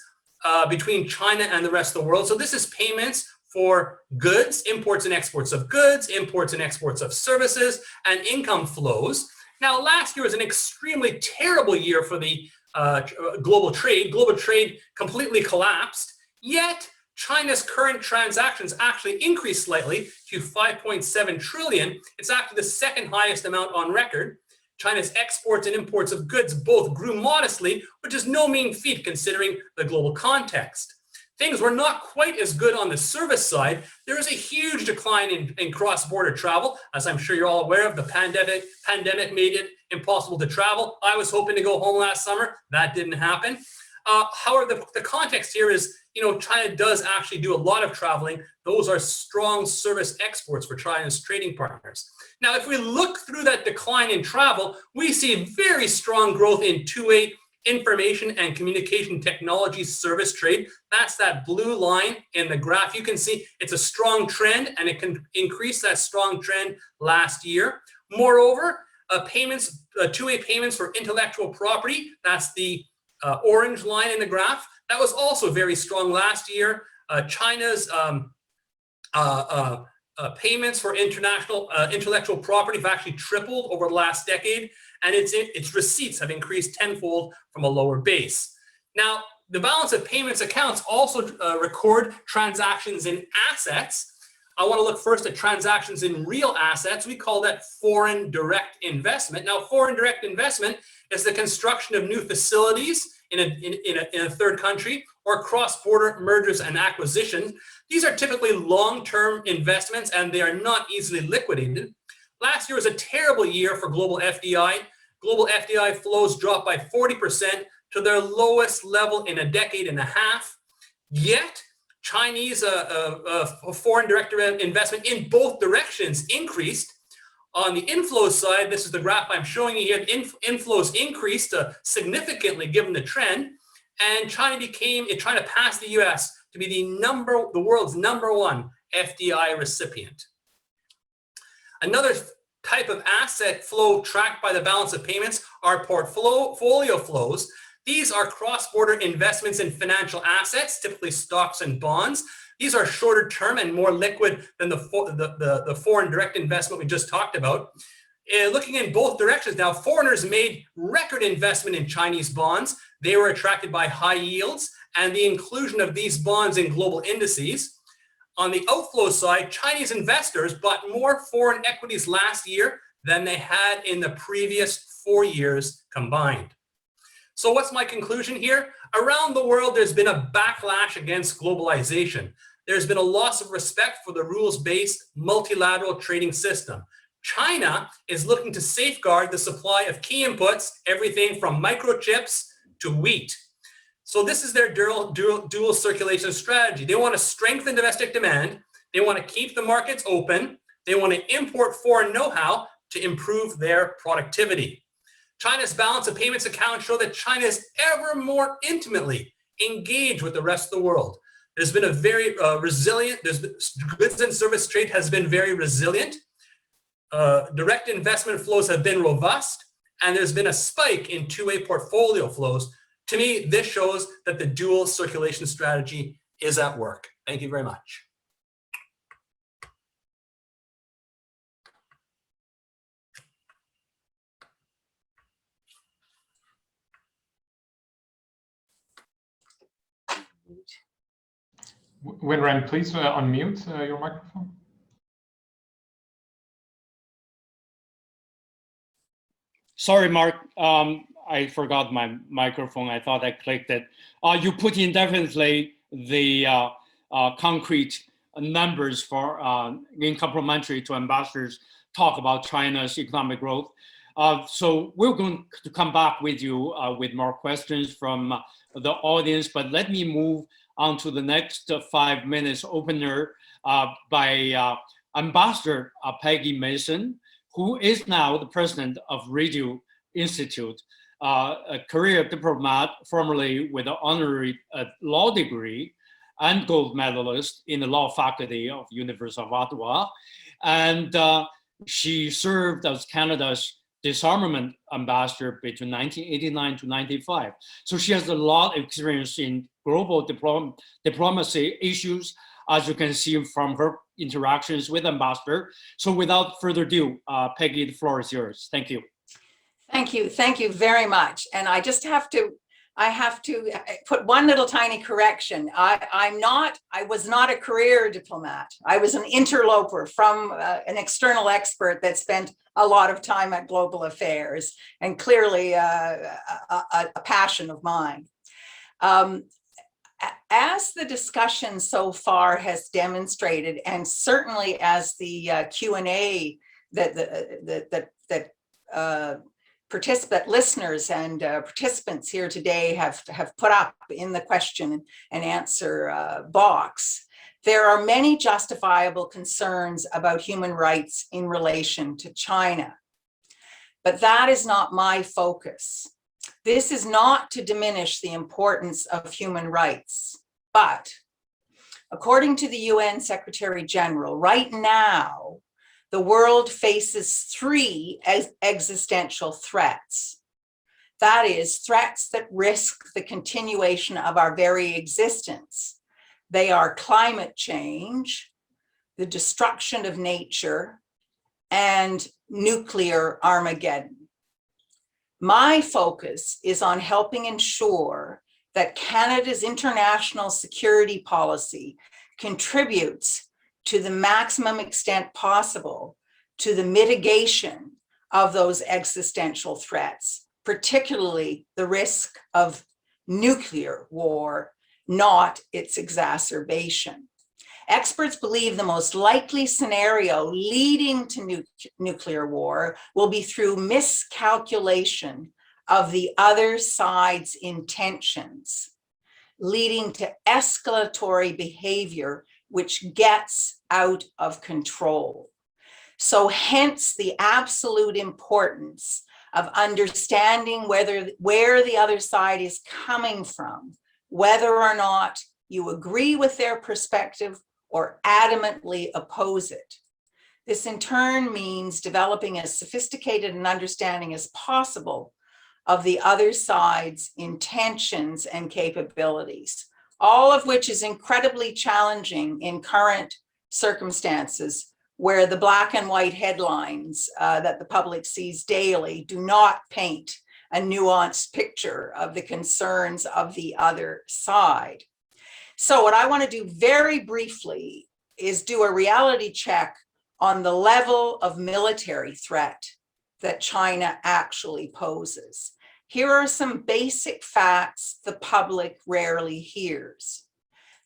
between China and the rest of the world. So this is payments for goods, imports and exports of goods, imports and exports of services, and income flows. Now, last year was an extremely terrible year for the global trade. Global trade completely collapsed, yet China's current transactions actually increased slightly to 5.7 trillion. It's actually the second highest amount on record. China's exports and imports of goods both grew modestly, which is no mean feat considering the global context. Things were not quite as good on the service side. There is a huge decline in cross-border travel. As I'm sure you're all aware of, the pandemic made it impossible to travel. I was hoping to go home last summer. That didn't happen. However, the context here is, China does actually do a lot of traveling. Those are strong service exports for China's trading partners. Now, if we look through that decline in travel, we see very strong growth in two-way information and communication technology service trade. That's that blue line in the graph. You can see it's a strong trend, and it can increase that strong trend last year. Moreover, two-way payments for intellectual property, that's the orange line in the graph, that was also very strong last year. China's payments for intellectual property have actually tripled over the last decade, and its receipts have increased tenfold from a lower base. Now, the balance of payments accounts also record transactions in assets. I want to look first at transactions in real assets. We call that foreign direct investment. Now, foreign direct investment is the construction of new facilities in a third country, or cross-border mergers and acquisitions. These are typically long-term investments, and they are not easily liquidated. Last year was a terrible year for global FDI. Global FDI flows dropped by 40% to their lowest level in a decade and a half. Yet, Chinese foreign direct investment in both directions increased. On the inflow side, this is the graph I'm showing you here, inflows increased significantly given the trend, and China passed the US to be the world's #1 FDI recipient. Another type of asset flow tracked by the balance of payments are portfolio flows. These are cross-border investments in financial assets, typically stocks and bonds. These are shorter term and more liquid than the foreign direct investment we just talked about. Looking in both directions now, foreigners made record investment in Chinese bonds. They were attracted by high yields and the inclusion of these bonds in global indices. On the outflow side, Chinese investors bought more foreign equities last year than they had in the previous 4 years combined. So what's my conclusion here? Around the world, there's been a backlash against globalization. There's been a loss of respect for the rules-based multilateral trading system. China is looking to safeguard the supply of key inputs, everything from microchips to wheat. So this is their dual circulation strategy. They want to strengthen domestic demand. They want to keep the markets open. They want to import foreign know-how to improve their productivity. China's balance of payments accounts show that China is ever more intimately engaged with the rest of the world. There's been a very goods and service trade has been very resilient. Direct investment flows have been robust, and there's been a spike in two-way portfolio flows. To me, this shows that the dual circulation strategy is at work. Thank you very much. Winren, please unmute your microphone. Sorry, Mark. I forgot my microphone. I thought I clicked it. You put in definitely the concrete numbers for in complementary to Ambassador's talk about China's economic growth. So we're going to come back with you with more questions from the audience, but let me move on to the next 5 minutes opener by Ambassador Peggy Mason, who is now the president of Radio Institute, a career diplomat, formerly with an honorary law degree and gold medalist in the law faculty of University of Ottawa. And she served as Canada's disarmament ambassador between 1989 to 95. So she has a lot of experience in global diplomacy issues, as you can see from her interactions with Ambassador. So without further ado, Peggy, the floor is yours. Thank you. Thank you very much. And I just have to put one little tiny correction. I was not a career diplomat. I was an interloper from an external expert that spent a lot of time at global affairs, and clearly a passion of mine. As the discussion so far has demonstrated, and certainly as the Q&A that listeners and participants here today have put up in the question and answer box, there are many justifiable concerns about human rights in relation to China. But that is not my focus. This is not to diminish the importance of human rights, but according to the UN Secretary General, right now, the world faces 3 existential threats. That is, threats that risk the continuation of our very existence. They are climate change, the destruction of nature, and nuclear Armageddon. My focus is on helping ensure that Canada's international security policy contributes to the maximum extent possible to the mitigation of those existential threats, particularly the risk of nuclear war, not its exacerbation. Experts believe the most likely scenario leading to nuclear war will be through miscalculation of the other side's intentions, leading to escalatory behavior which gets out of control. So hence the absolute importance of understanding where the other side is coming from, whether or not you agree with their perspective or adamantly oppose it. This in turn means developing as sophisticated an understanding as possible of the other side's intentions and capabilities, all of which is incredibly challenging in current circumstances where the black and white headlines that the public sees daily do not paint a nuanced picture of the concerns of the other side. So what I want to do very briefly is do a reality check on the level of military threat that China actually poses. Here are some basic facts the public rarely hears.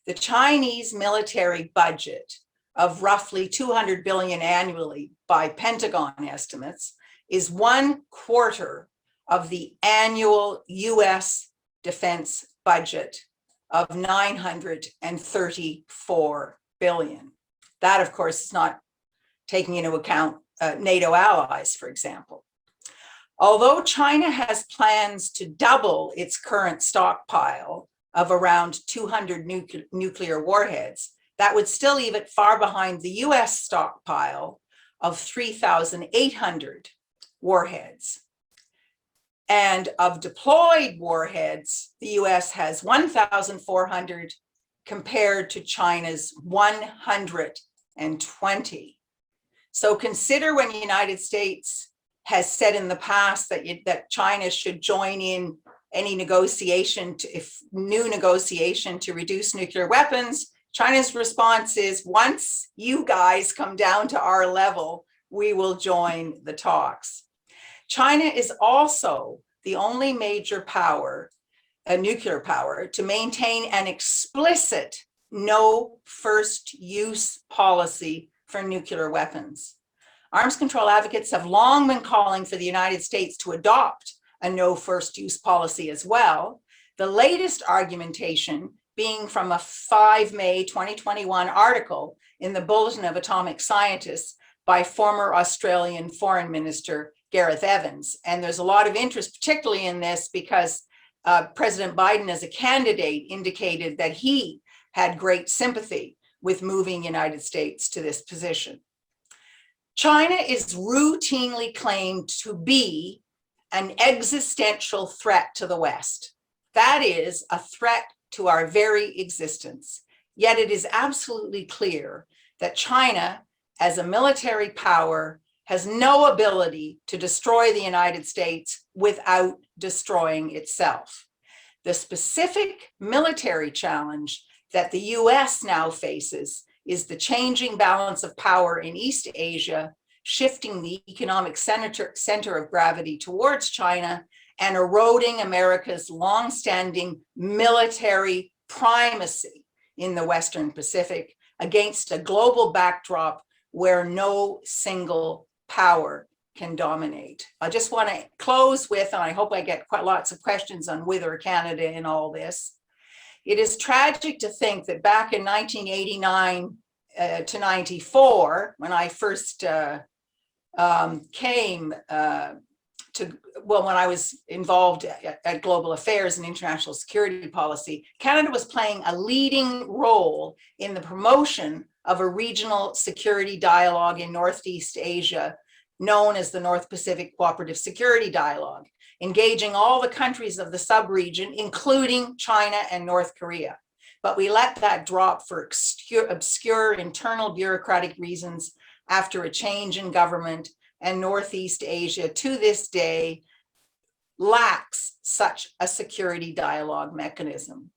The Chinese military budget of roughly 200 billion annually by Pentagon estimates is 1/4 of the annual US defense budget of 934 billion. That, of course, is not taking into account NATO allies, for example. Although China has plans to double its current stockpile of around 200 nuclear warheads, that would still leave it far behind the US stockpile of 3,800 warheads. And of deployed warheads, the US has 1,400 compared to China's 120. So consider when the United States has said in the past that China should join in any negotiation, new negotiation to reduce nuclear weapons. China's response is, once you guys come down to our level, we will join the talks. China is also the only major power, a nuclear power, to maintain an explicit no first use policy for nuclear weapons. Arms control advocates have long been calling for the United States to adopt a no first use policy as well. The latest argumentation being from a 5 May 2021 article in the Bulletin of Atomic Scientists by former Australian Foreign Minister Gareth Evans. And there's a lot of interest, particularly in this, because President Biden as a candidate indicated that he had great sympathy with moving the United States to this position. China is routinely claimed to be an existential threat to the West. That is a threat to our very existence. Yet it is absolutely clear that China, as a military power, has no ability to destroy the United States without destroying itself. The specific military challenge that the US now faces is the changing balance of power in East Asia, shifting the economic center of gravity towards China and eroding America's longstanding military primacy in the Western Pacific against a global backdrop where no single power can dominate. I just want to close with, and I hope I get quite lots of questions on whither Canada in all this. It is tragic to think that back in 1989 to 94, when I first came when I was involved at Global Affairs and International Security Policy, Canada was playing a leading role in the promotion of a regional security dialogue in Northeast Asia, known as the North Pacific Cooperative Security Dialogue, engaging all the countries of the sub-region, including China and North Korea. But we let that drop for obscure internal bureaucratic reasons after a change in government, and Northeast Asia to this day lacks such a security dialogue mechanism.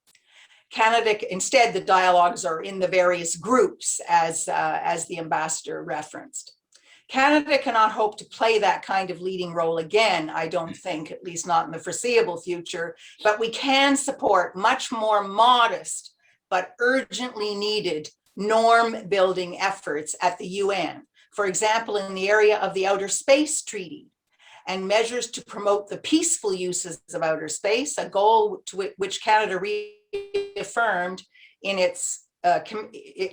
Canada, instead, the dialogues are in the various groups, as the ambassador referenced. Canada cannot hope to play that kind of leading role again, I don't think, at least not in the foreseeable future, but we can support much more modest but urgently needed norm-building efforts at the UN, for example, in the area of the Outer Space Treaty, and measures to promote the peaceful uses of outer space, a goal to which Canada reaffirmed in its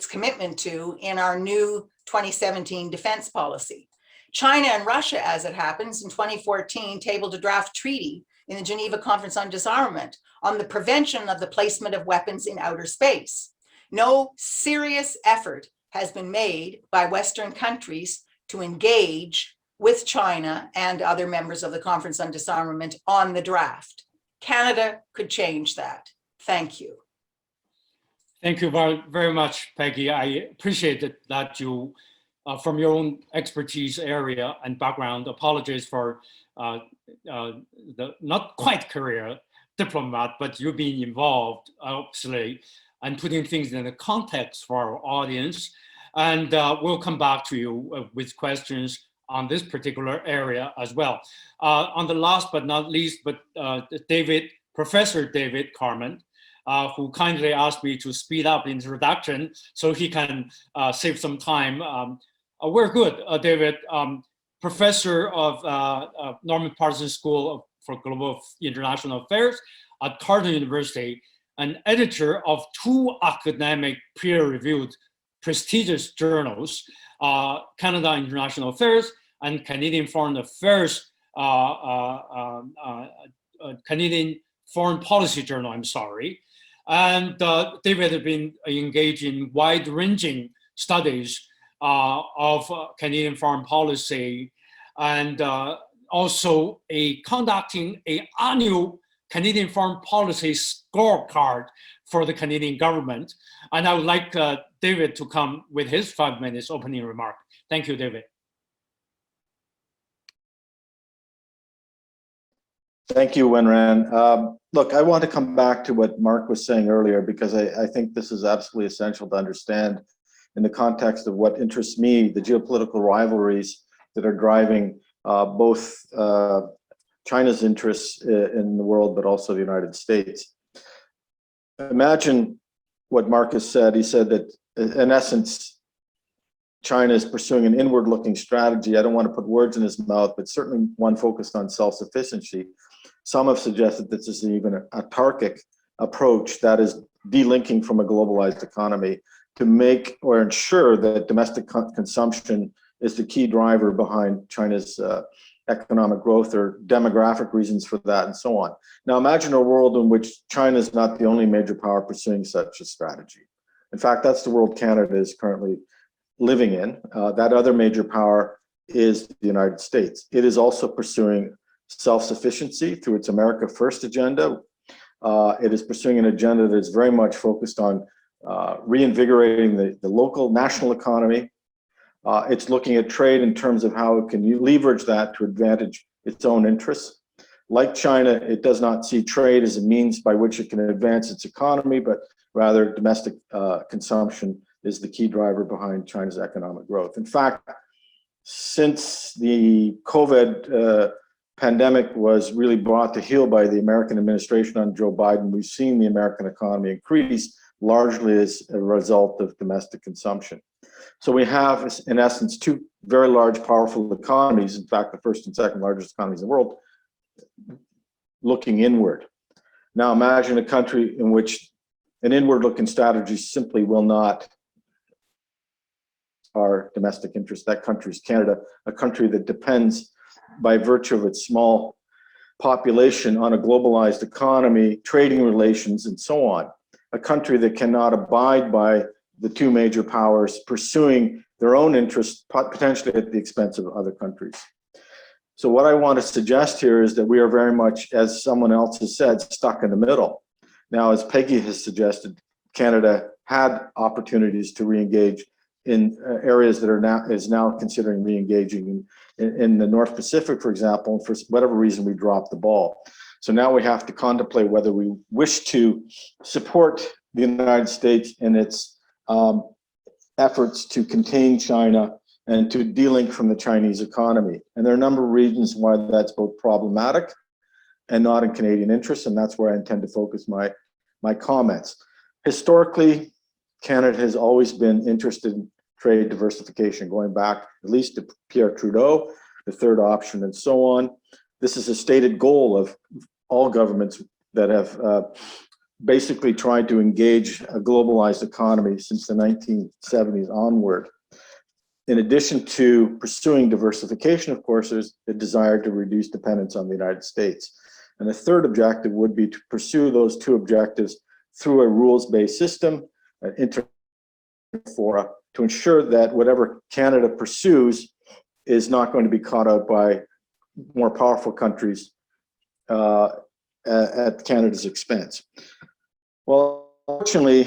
commitment to in our new 2017 defense policy. China and Russia, as it happens, in 2014 tabled a draft treaty in the Geneva Conference on Disarmament on the prevention of the placement of weapons in outer space. No serious effort has been made by Western countries to engage with China and other members of the Conference on Disarmament on the draft. Canada could change that. Thank you. Thank you very, very much, Peggy. I appreciate that you, from your own expertise area and background, apologize for the not quite career diplomat, but you being involved, obviously, and putting things in the context for our audience. And we'll come back to you with questions on this particular area as well. On the last but not least, but Professor David Carman, who kindly asked me to speed up the introduction so he can save some time. We're good, David. Professor of Norman Parsons School for Global International Affairs at Carleton University, and editor of 2 academic peer-reviewed prestigious journals, Canada International Affairs and Canadian Foreign Affairs, Canadian Foreign Policy Journal, I'm sorry. And David has been engaged in wide-ranging studies of Canadian foreign policy, and also conducting an annual Canadian foreign policy scorecard for the Canadian government. And I would like David to come with his 5 minutes opening remark. Thank you, David. Thank you, Wenran. Look, I want to come back to what Mark was saying earlier, because I think this is absolutely essential to understand in the context of what interests me, the geopolitical rivalries that are driving both China's interests in the world, but also the United States. Imagine what Marcus said. He said that, in essence, China is pursuing an inward-looking strategy. I don't want to put words in his mouth, but certainly one focused on self-sufficiency. Some have suggested this is even an autarkic approach, that is delinking from a globalized economy to make or ensure that domestic consumption is the key driver behind China's economic growth, or demographic reasons for that, and so on. Now imagine a world in which China is not the only major power pursuing such a strategy. In fact, that's the world Canada is currently living in. That other major power is the United States. It is also pursuing self-sufficiency through its America First agenda. It is pursuing an agenda that is very much focused on reinvigorating the local national economy. It's looking at trade in terms of how it can leverage that to advantage its own interests. Like China, it does not see trade as a means by which it can advance its economy, but rather domestic consumption is the key driver behind China's economic growth. In fact, since the COVID pandemic was really brought to heel by the American administration on Joe Biden, we've seen the American economy increase largely as a result of domestic consumption. So we have, in essence, two very large, powerful economies, in fact, the first and second largest economies in the world, looking inward. Now imagine a country in which an inward-looking strategy simply will not our domestic interest. That country is Canada, a country that depends by virtue of its small population on a globalized economy, trading relations, and so on. A country that cannot abide by the two major powers pursuing their own interests, potentially at the expense of other countries. So what I want to suggest here is that we are very much, as someone else has said, stuck in the middle. Now, as Peggy has suggested, Canada had opportunities to re-engage in areas that is now considering re-engaging in the North Pacific, for example, and for whatever reason we dropped the ball. So now we have to contemplate whether we wish to support the United States in its efforts to contain China and to delink from the Chinese economy. And there are a number of reasons why that's both problematic and not in Canadian interest, and that's where I intend to focus my comments. Historically, Canada has always been interested in trade diversification, going back at least to Pierre Trudeau, the third option, and so on. This is a stated goal of all governments that have basically tried to engage a globalized economy since the 1970s onward. In addition to pursuing diversification, of course, there's a desire to reduce dependence on the United States. And the third objective would be to pursue those two objectives through a rules-based system, an interfora, to ensure that whatever Canada pursues is not going to be caught out by more powerful countries at Canada's expense. Well, fortunately,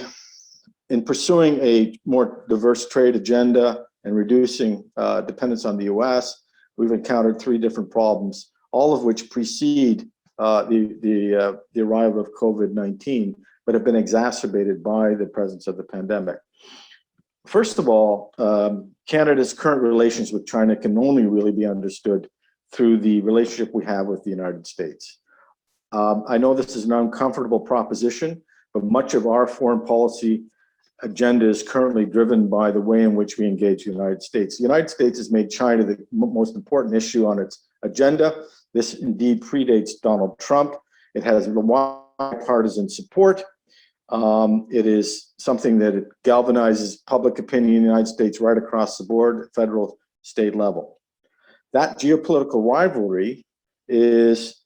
in pursuing a more diverse trade agenda and reducing dependence on the US, we've encountered three different problems, all of which precede the arrival of COVID-19, but have been exacerbated by the presence of the pandemic. First of all, Canada's current relations with China can only really be understood through the relationship we have with the United States. I know this is an uncomfortable proposition, but much of our foreign policy agenda is currently driven by the way in which we engage the United States. The United States has made China the most important issue on its agenda. This indeed predates Donald Trump. It has bipartisan support. It is something that galvanizes public opinion in the United States right across the board, federal, state level. That geopolitical rivalry is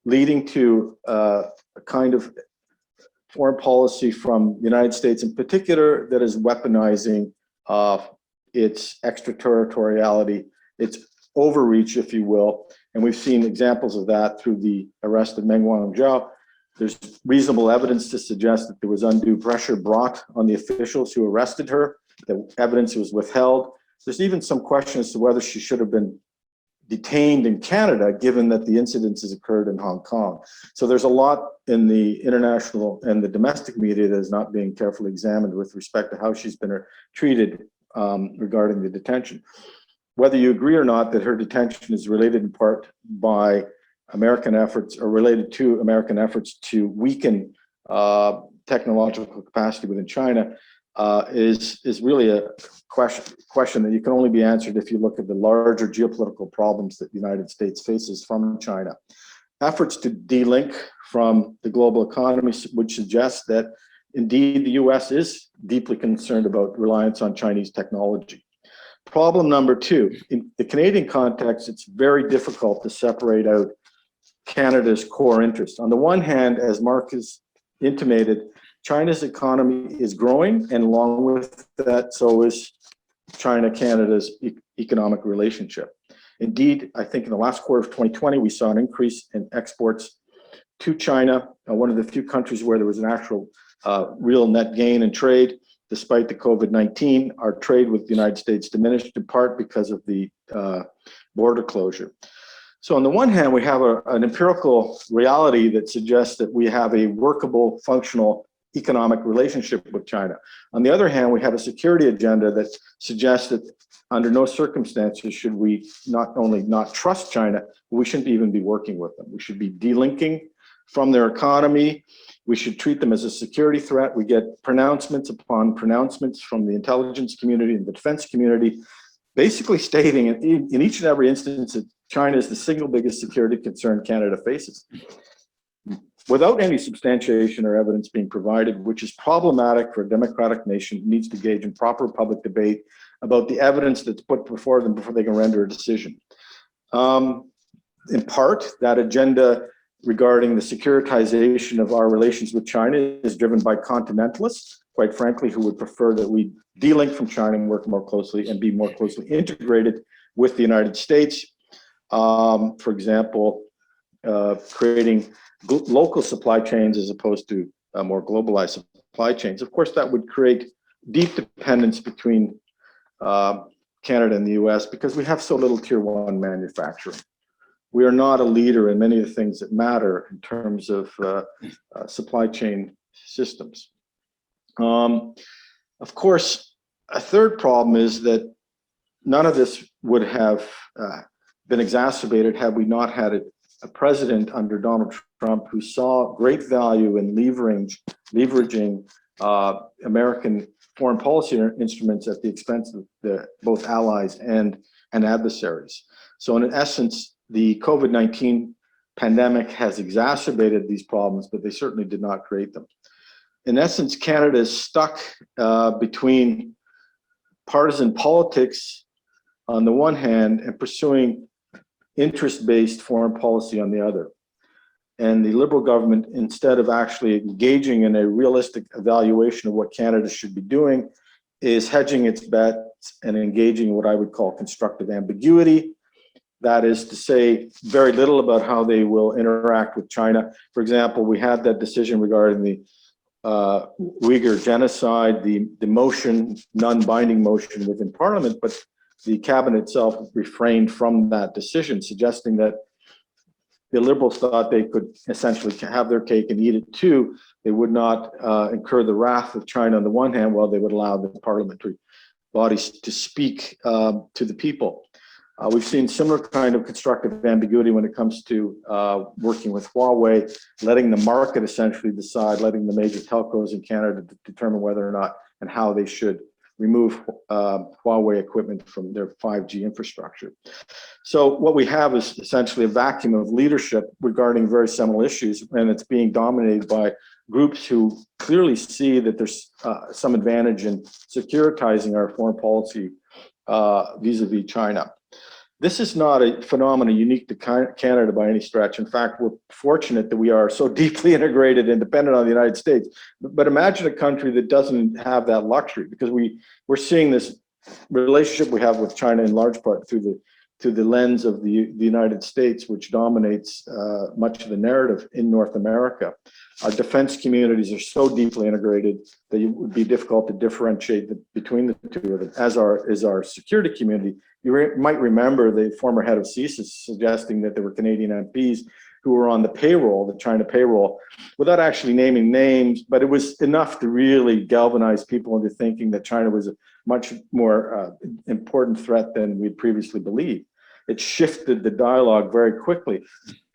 leading to a kind of foreign policy from the United States in particular that is weaponizing its extraterritoriality, its overreach, if you will. And we've seen examples of that through the arrest of Meng Wanzhou. There's reasonable evidence to suggest that there was undue pressure brought on the officials who arrested her, that evidence was withheld. There's even some question as to whether she should have been detained in Canada, given that the incidences occurred in Hong Kong. So there's a lot in the international and the domestic media that is not being carefully examined with respect to how she's been treated regarding the detention. Whether you agree or not that her detention is related in part by American efforts or related to American efforts to weaken technological capacity within China is really a question that you can only be answered if you look at the larger geopolitical problems that the United States faces from China. Efforts to de-link from the global economy would suggest that indeed the US is deeply concerned about reliance on Chinese technology. Problem number two, in the Canadian context, it's very difficult to separate out Canada's core interests. On the one hand, as Mark has intimated, China's economy is growing, and along with that, so is China-Canada's economic relationship. Indeed, I think in the last quarter of 2020, we saw an increase in exports to China, one of the few countries where there was an actual real net gain in trade. Despite the COVID-19, our trade with the United States diminished in part because of the border closure. So on the one hand, we have an empirical reality that suggests that we have a workable, functional economic relationship with China. On the other hand, we have a security agenda that suggests that under no circumstances should we not only not trust China, but we shouldn't even be working with them. We should be delinking from their economy. We should treat them as a security threat. We get pronouncements upon pronouncements from the intelligence community and the defense community, basically stating in each and every instance that China is the single biggest security concern Canada faces, without any substantiation or evidence being provided, which is problematic for a democratic nation who needs to engage in proper public debate about the evidence that's put before them before they can render a decision. In part, that agenda regarding the securitization of our relations with China is driven by continentalists, quite frankly, who would prefer that we de-link from China and work more closely and be more closely integrated with the United States. For example, creating local supply chains as opposed to more globalized supply chains. Of course, that would create deep dependence between Canada and the US because we have so little tier one manufacturing. We are not a leader in many of the things that matter in terms of supply chain systems. Of course, a third problem is that none of this would have been exacerbated had we not had a president under Donald Trump who saw great value in leveraging American foreign policy instruments at the expense of both allies and adversaries. So in essence, the COVID-19 pandemic has exacerbated these problems, but they certainly did not create them. In essence, Canada is stuck between partisan politics on the one hand and pursuing interest-based foreign policy on the other. And the Liberal government, instead of actually engaging in a realistic evaluation of what Canada should be doing, is hedging its bets and engaging in what I would call constructive ambiguity. That is to say very little about how they will interact with China. For example, we had that decision regarding the Uyghur genocide, the motion, non-binding motion within Parliament, but the cabinet itself refrained from that decision, suggesting that the Liberals thought they could essentially have their cake and eat it too. They would not incur the wrath of China on the one hand, while they would allow the parliamentary bodies to speak to the people. We've seen similar kind of constructive ambiguity when it comes to working with Huawei, letting the market essentially decide, letting the major telcos in Canada determine whether or not and how they should remove Huawei equipment from their 5G infrastructure. So what we have is essentially a vacuum of leadership regarding very seminal issues, and it's being dominated by groups who clearly see that there's some advantage in securitizing our foreign policy vis-a-vis China. This is not a phenomenon unique to Canada by any stretch. In fact, we're fortunate that we are so deeply integrated and dependent on the United States. But imagine a country that doesn't have that luxury, because we're seeing this relationship we have with China in large part through the lens of the United States, which dominates much of the narrative in North America. Our defense communities are so deeply integrated that it would be difficult to differentiate between the two of them, as is our security community, might remember the former head of CSIS suggesting that there were Canadian MPs who were on the payroll, the China payroll, without actually naming names, but it was enough to really galvanize people into thinking that China was a much more important threat than we'd previously believed. It shifted the dialogue very quickly.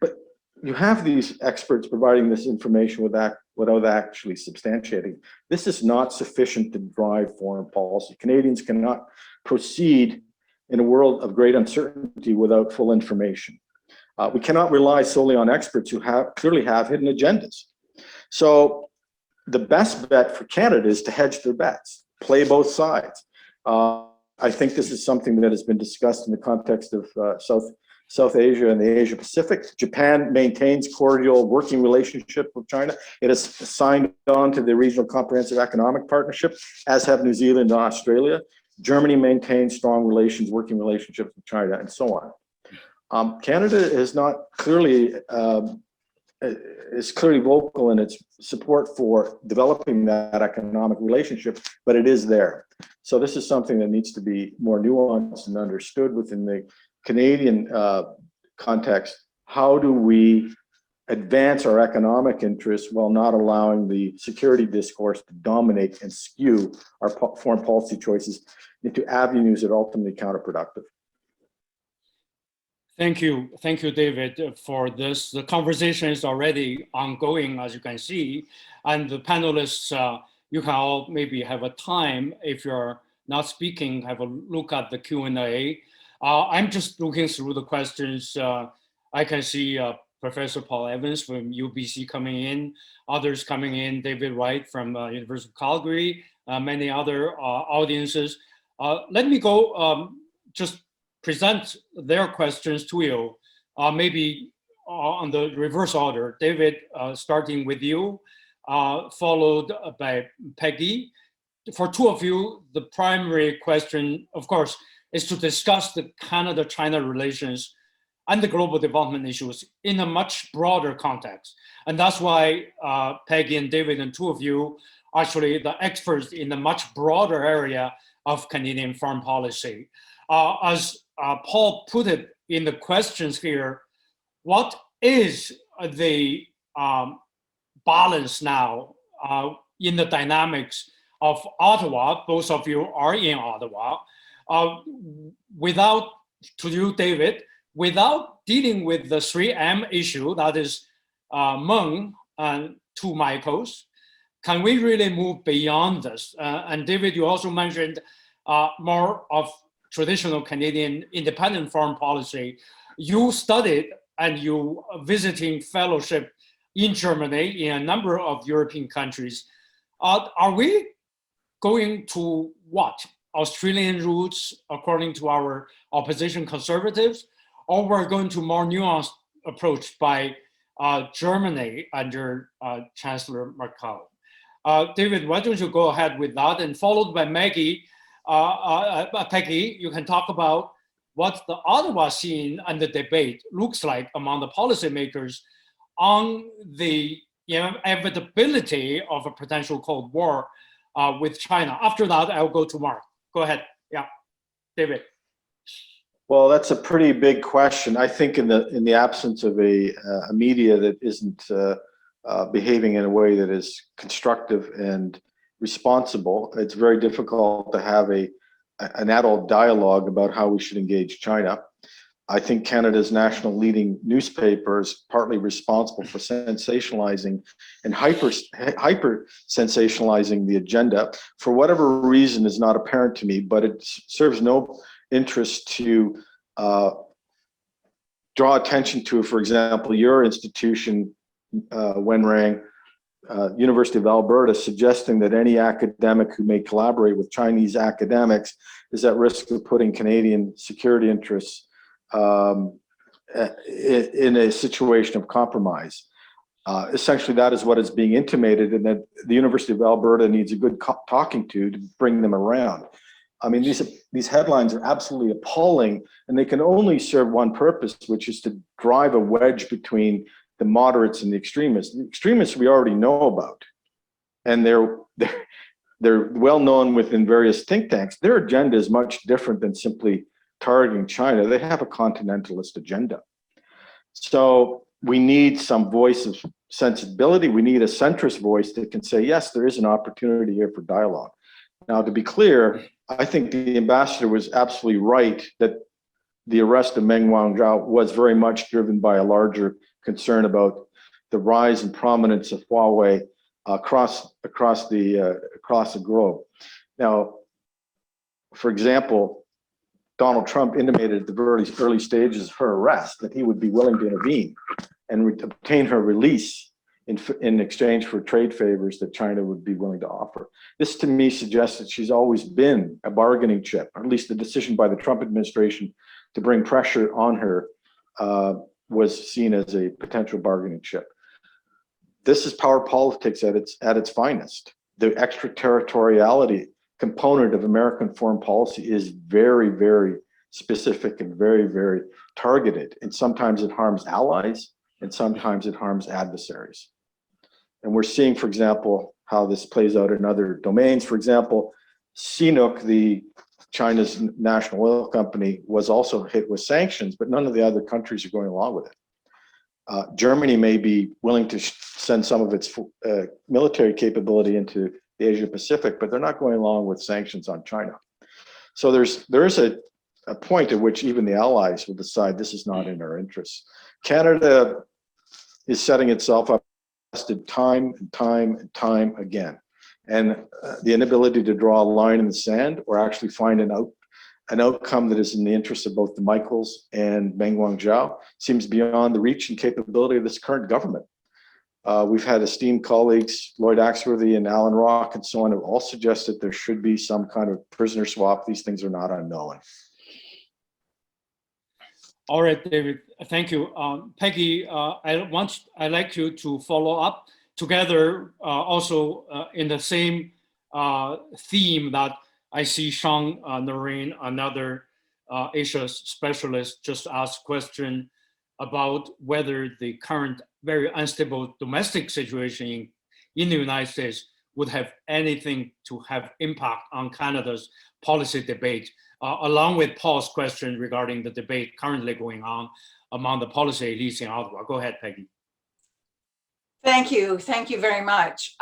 But you have these experts providing this information without actually substantiating. This is not sufficient to drive foreign policy. Canadians cannot proceed in a world of great uncertainty without full information. We cannot rely solely on experts who clearly have hidden agendas. So the best bet for Canada is to hedge their bets, play both sides. I think this is something that has been discussed in the context of South Asia and the Asia Pacific. Japan maintains cordial working relationship with China. It has signed on to the Regional Comprehensive Economic Partnership, as have New Zealand and Australia. Germany maintains strong working relationships with China, and so on. Canada is not clearly is clearly vocal in its support for developing that economic relationship, but it is there. So this is something that needs to be more nuanced and understood within the Canadian context. How do we advance our economic interests while not allowing the security discourse to dominate and skew our foreign policy choices into avenues that are ultimately counterproductive? Thank you, David, for this. The conversation is already ongoing, as you can see, and the panelists, you can all maybe have a time, if you're not speaking, have a look at the Q&A. I'm just looking through the questions. I can see Professor Paul Evans from UBC coming in, others coming in, David Wright from University of Calgary, many other audiences. Let me go just present their questions to you, maybe on the reverse order. David, starting with you, followed by Peggy. For two of you, the primary question, of course, is to discuss the Canada-China relations and the global development issues in a much broader context. And that's why Peggy and David and two of you, actually the experts in a much broader area of Canadian foreign policy. As Paul put it in the questions here, what is the balance now in the dynamics of Ottawa? Both of you are in Ottawa. Without, to you, David, without dealing with the 3M issue, that is Meng and two Michaels, can we really move beyond this? And David, you also mentioned more of traditional Canadian independent foreign policy. You studied and you visiting fellowship in Germany, in a number of European countries. Are we going to what? Australian roots, according to our opposition conservatives, or we're going to more nuanced approach by Germany under Chancellor Merkel? David, why don't you go ahead with that, and followed by Maggie, Peggy, you can talk about what the Ottawa scene and the debate looks like among the policymakers on the inevitability of a potential Cold War with China. After that, I'll go to Mark. Go ahead. Yeah, David. Well, that's a pretty big question. I think in the absence of a media that isn't behaving in a way that is constructive and responsible, it's very difficult to have an adult dialogue about how we should engage China. I think Canada's national leading newspaper is partly responsible for sensationalizing and hyper sensationalizing the agenda. For whatever reason is not apparent to me, but it serves no interest to draw attention to, for example, your institution, Wenrang, University of Alberta, suggesting that any academic who may collaborate with Chinese academics is at risk of putting Canadian security interests in a situation of compromise. Essentially, that is what is being intimated, and that the University of Alberta needs a good talking to bring them around. I mean, these headlines are absolutely appalling, and they can only serve one purpose, which is to drive a wedge between the moderates and the extremists. The extremists we already know about, and they're well known within various think tanks. Their agenda is much different than simply targeting China, they have a continentalist agenda. So we need some voice of sensibility. We need a centrist voice that can say, yes, there is an opportunity here for dialogue. Now, to be clear, I think the ambassador was absolutely right that the arrest of Meng Wanzhou was very much driven by a larger concern about the rise and prominence of Huawei across the globe. Now, for example, Donald Trump intimated at the very early stages of her arrest that he would be willing to intervene and obtain her release in exchange for trade favors that China would be willing to offer. This to me suggests that she's always been a bargaining chip, or at least the decision by the Trump administration to bring pressure on her was seen as a potential bargaining chip. This is power politics at its finest. The extraterritoriality component of American foreign policy is very, very specific and very, very targeted. And sometimes it harms allies, and sometimes it harms adversaries. And we're seeing, for example, how this plays out in other domains. For example, CNOOC, China's national oil company, was also hit with sanctions, but none of the other countries are going along with it. Germany may be willing to send some of its military capability into the Asia Pacific, but they're not going along with sanctions on China. So there is a point at which even the allies will decide this is not in our interests. Canada is setting itself up time and time and time again. And the inability to draw a line in the sand or actually find an outcome that is in the interest of both the Michaels and Meng Wanzhou seems beyond the reach and capability of this current government. We've had esteemed colleagues, Lloyd Axworthy and Alan Rock and so on, have all suggested there should be some kind of prisoner swap. These things are not unknown. All right, David, thank you. Peggy, I'd like you to follow up together also in the same theme that I see Sean Noreen, another Asia specialist, just asked a question about whether the current very unstable domestic situation in the United States would have anything to have impact on Canada's policy debate, along with Paul's question regarding the debate currently going on among the policy elites in Ottawa. Go ahead, Peggy. Thank you very much.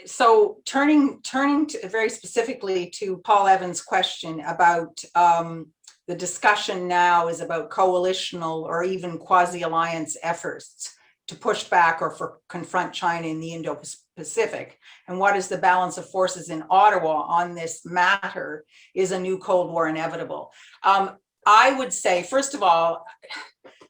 So turning to very specifically to Paul Evans' question about the discussion now is about coalitional or even quasi-alliance efforts to push back or confront China in the Indo-Pacific. And what is the balance of forces in Ottawa on this matter? Is a new Cold War inevitable? I would say, first of all,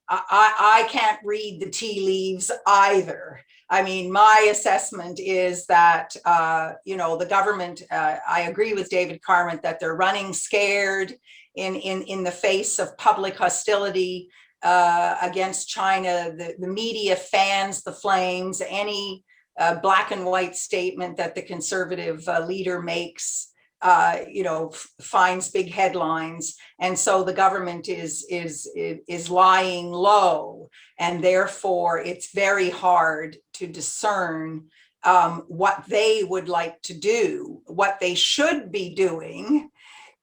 I can't read the tea leaves either. I mean, my assessment is that, the government, I agree with David Carmen that they're running scared in the face of public hostility against China. The media fans the flames. Any black and white statement that the conservative leader makes finds big headlines, and so the government is lying low, and therefore it's very hard to discern what they would like to do. What they should be doing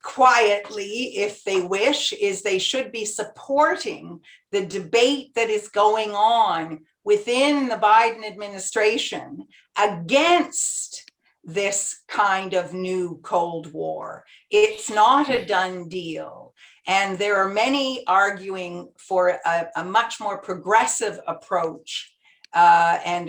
quietly, if they wish, is they should be supporting the debate that is going on within the Biden administration against this kind of new Cold War. It's not a done deal. And there are many arguing for a much more progressive approach and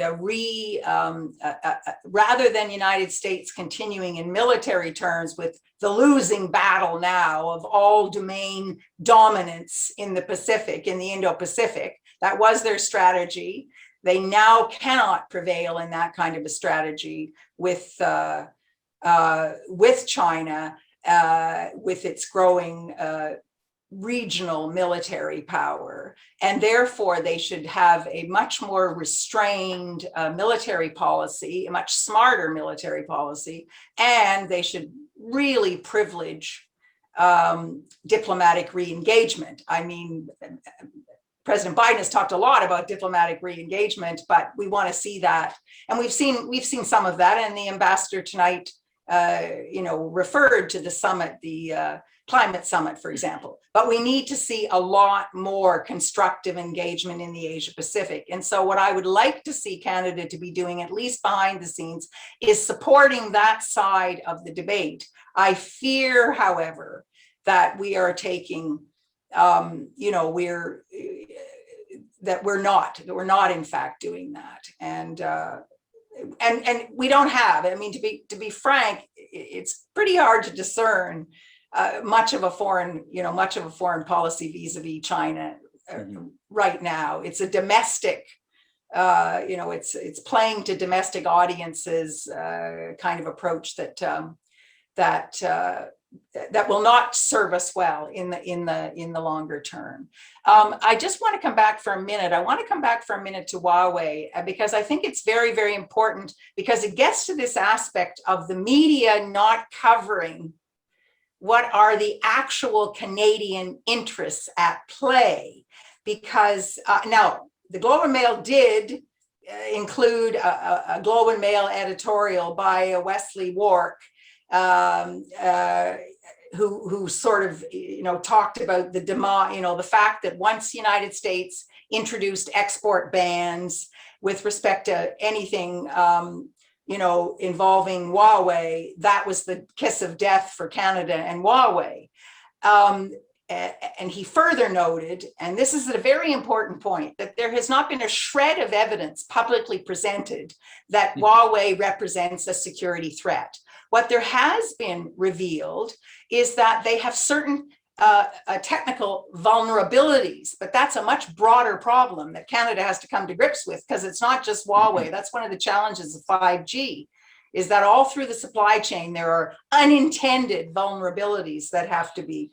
rather than United States continuing in military terms with the losing battle now of all domain dominance in the Pacific, in the Indo-Pacific. That was their strategy. They now cannot prevail in that kind of a strategy with China, with its growing regional military power. And therefore, they should have a much more restrained military policy, a much smarter military policy, and they should really privilege diplomatic re-engagement. I mean, President Biden has talked a lot about diplomatic re-engagement, but we want to see that. And we've seen some of that, and the ambassador tonight referred to the summit, the climate summit, for example. But we need to see a lot more constructive engagement in the Asia Pacific. And so what I would like to see Canada to be doing, at least behind the scenes, is supporting that side of the debate. I fear, however, that we are taking, we're not in fact doing that. And we don't have, I mean, to be frank, it's pretty hard to discern much of a foreign policy vis-a-vis China right now. It's a domestic, it's playing to domestic audiences kind of approach that will not serve us well in the longer term. I just want to come back for a minute. I want to come back for a minute to Huawei because I think it's very, very important because it gets to this aspect of the media not covering what are the actual Canadian interests at play. Because now the Globe and Mail did include a Globe and Mail editorial by Wesley Wark, who sort of talked about the fact that once the United States introduced export bans with respect to anything involving Huawei, that was the kiss of death for Canada and Huawei. And he further noted, and this is a very important point, that there has not been a shred of evidence publicly presented that Huawei represents a security threat. What there has been revealed is that they have certain technical vulnerabilities, but that's a much broader problem that Canada has to come to grips with because it's not just Huawei. That's one of the challenges of 5G, is that all through the supply chain there are unintended vulnerabilities that have to be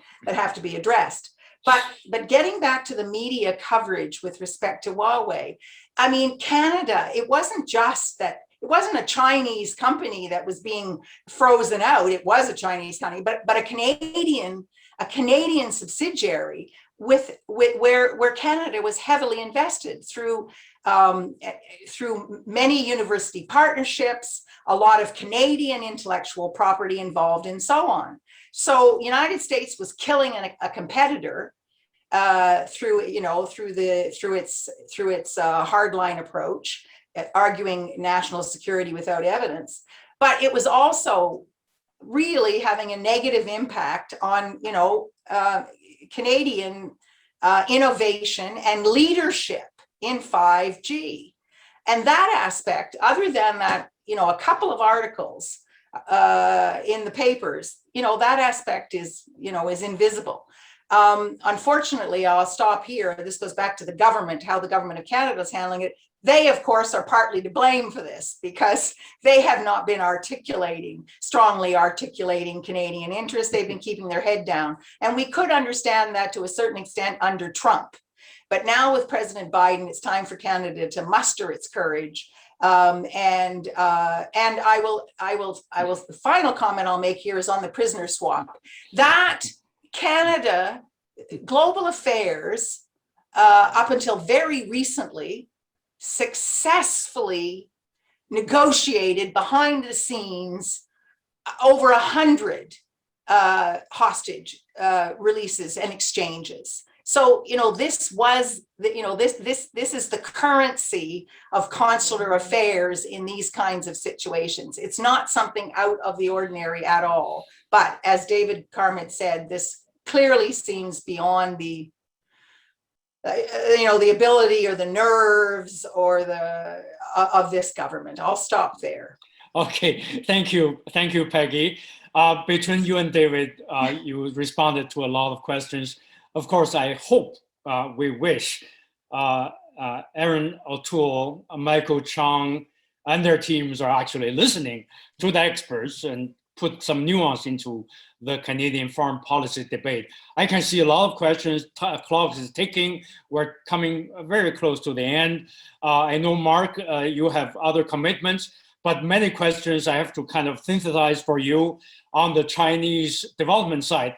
addressed. But getting back to the media coverage with respect to Huawei, I mean, Canada, it wasn't a Chinese company that was being frozen out. It was a Chinese company, but a Canadian subsidiary where Canada was heavily invested through many university partnerships, a lot of Canadian intellectual property involved, and so on. So United States was killing a competitor through its hardline approach, arguing national security without evidence. But it was also really having a negative impact on Canadian innovation and leadership in 5G. And that aspect, other than that, a couple of articles in the papers, that aspect is invisible. Unfortunately, I'll stop here. This goes back to the government, how the government of Canada is handling it. They, of course, are partly to blame for this because they have not been strongly articulating Canadian interests. They've been keeping their head down. And we could understand that to a certain extent under Trump. But now with President Biden, it's time for Canada to muster its courage. And I will, the final comment I'll make here is on the prisoner swap. That Canada, global affairs, up until very recently, successfully negotiated behind the scenes over 100 hostage releases and exchanges. So, this was, this is the currency of consular affairs in these kinds of situations. It's not something out of the ordinary at all. But as David Carmit said, this clearly seems beyond the ability or the nerves or of this government. I'll stop there. Okay, thank you, Peggy. Between you and David, you responded to a lot of questions. Of course, I hope, we wish Aaron O'Toole, Michael Chang, and their teams are actually listening to the experts and put some nuance into the Canadian foreign policy debate. I can see a lot of questions. Clock is ticking. We're coming very close to the end. I know, Mark, you have other commitments, but many questions I have to kind of synthesize for you on the Chinese development side.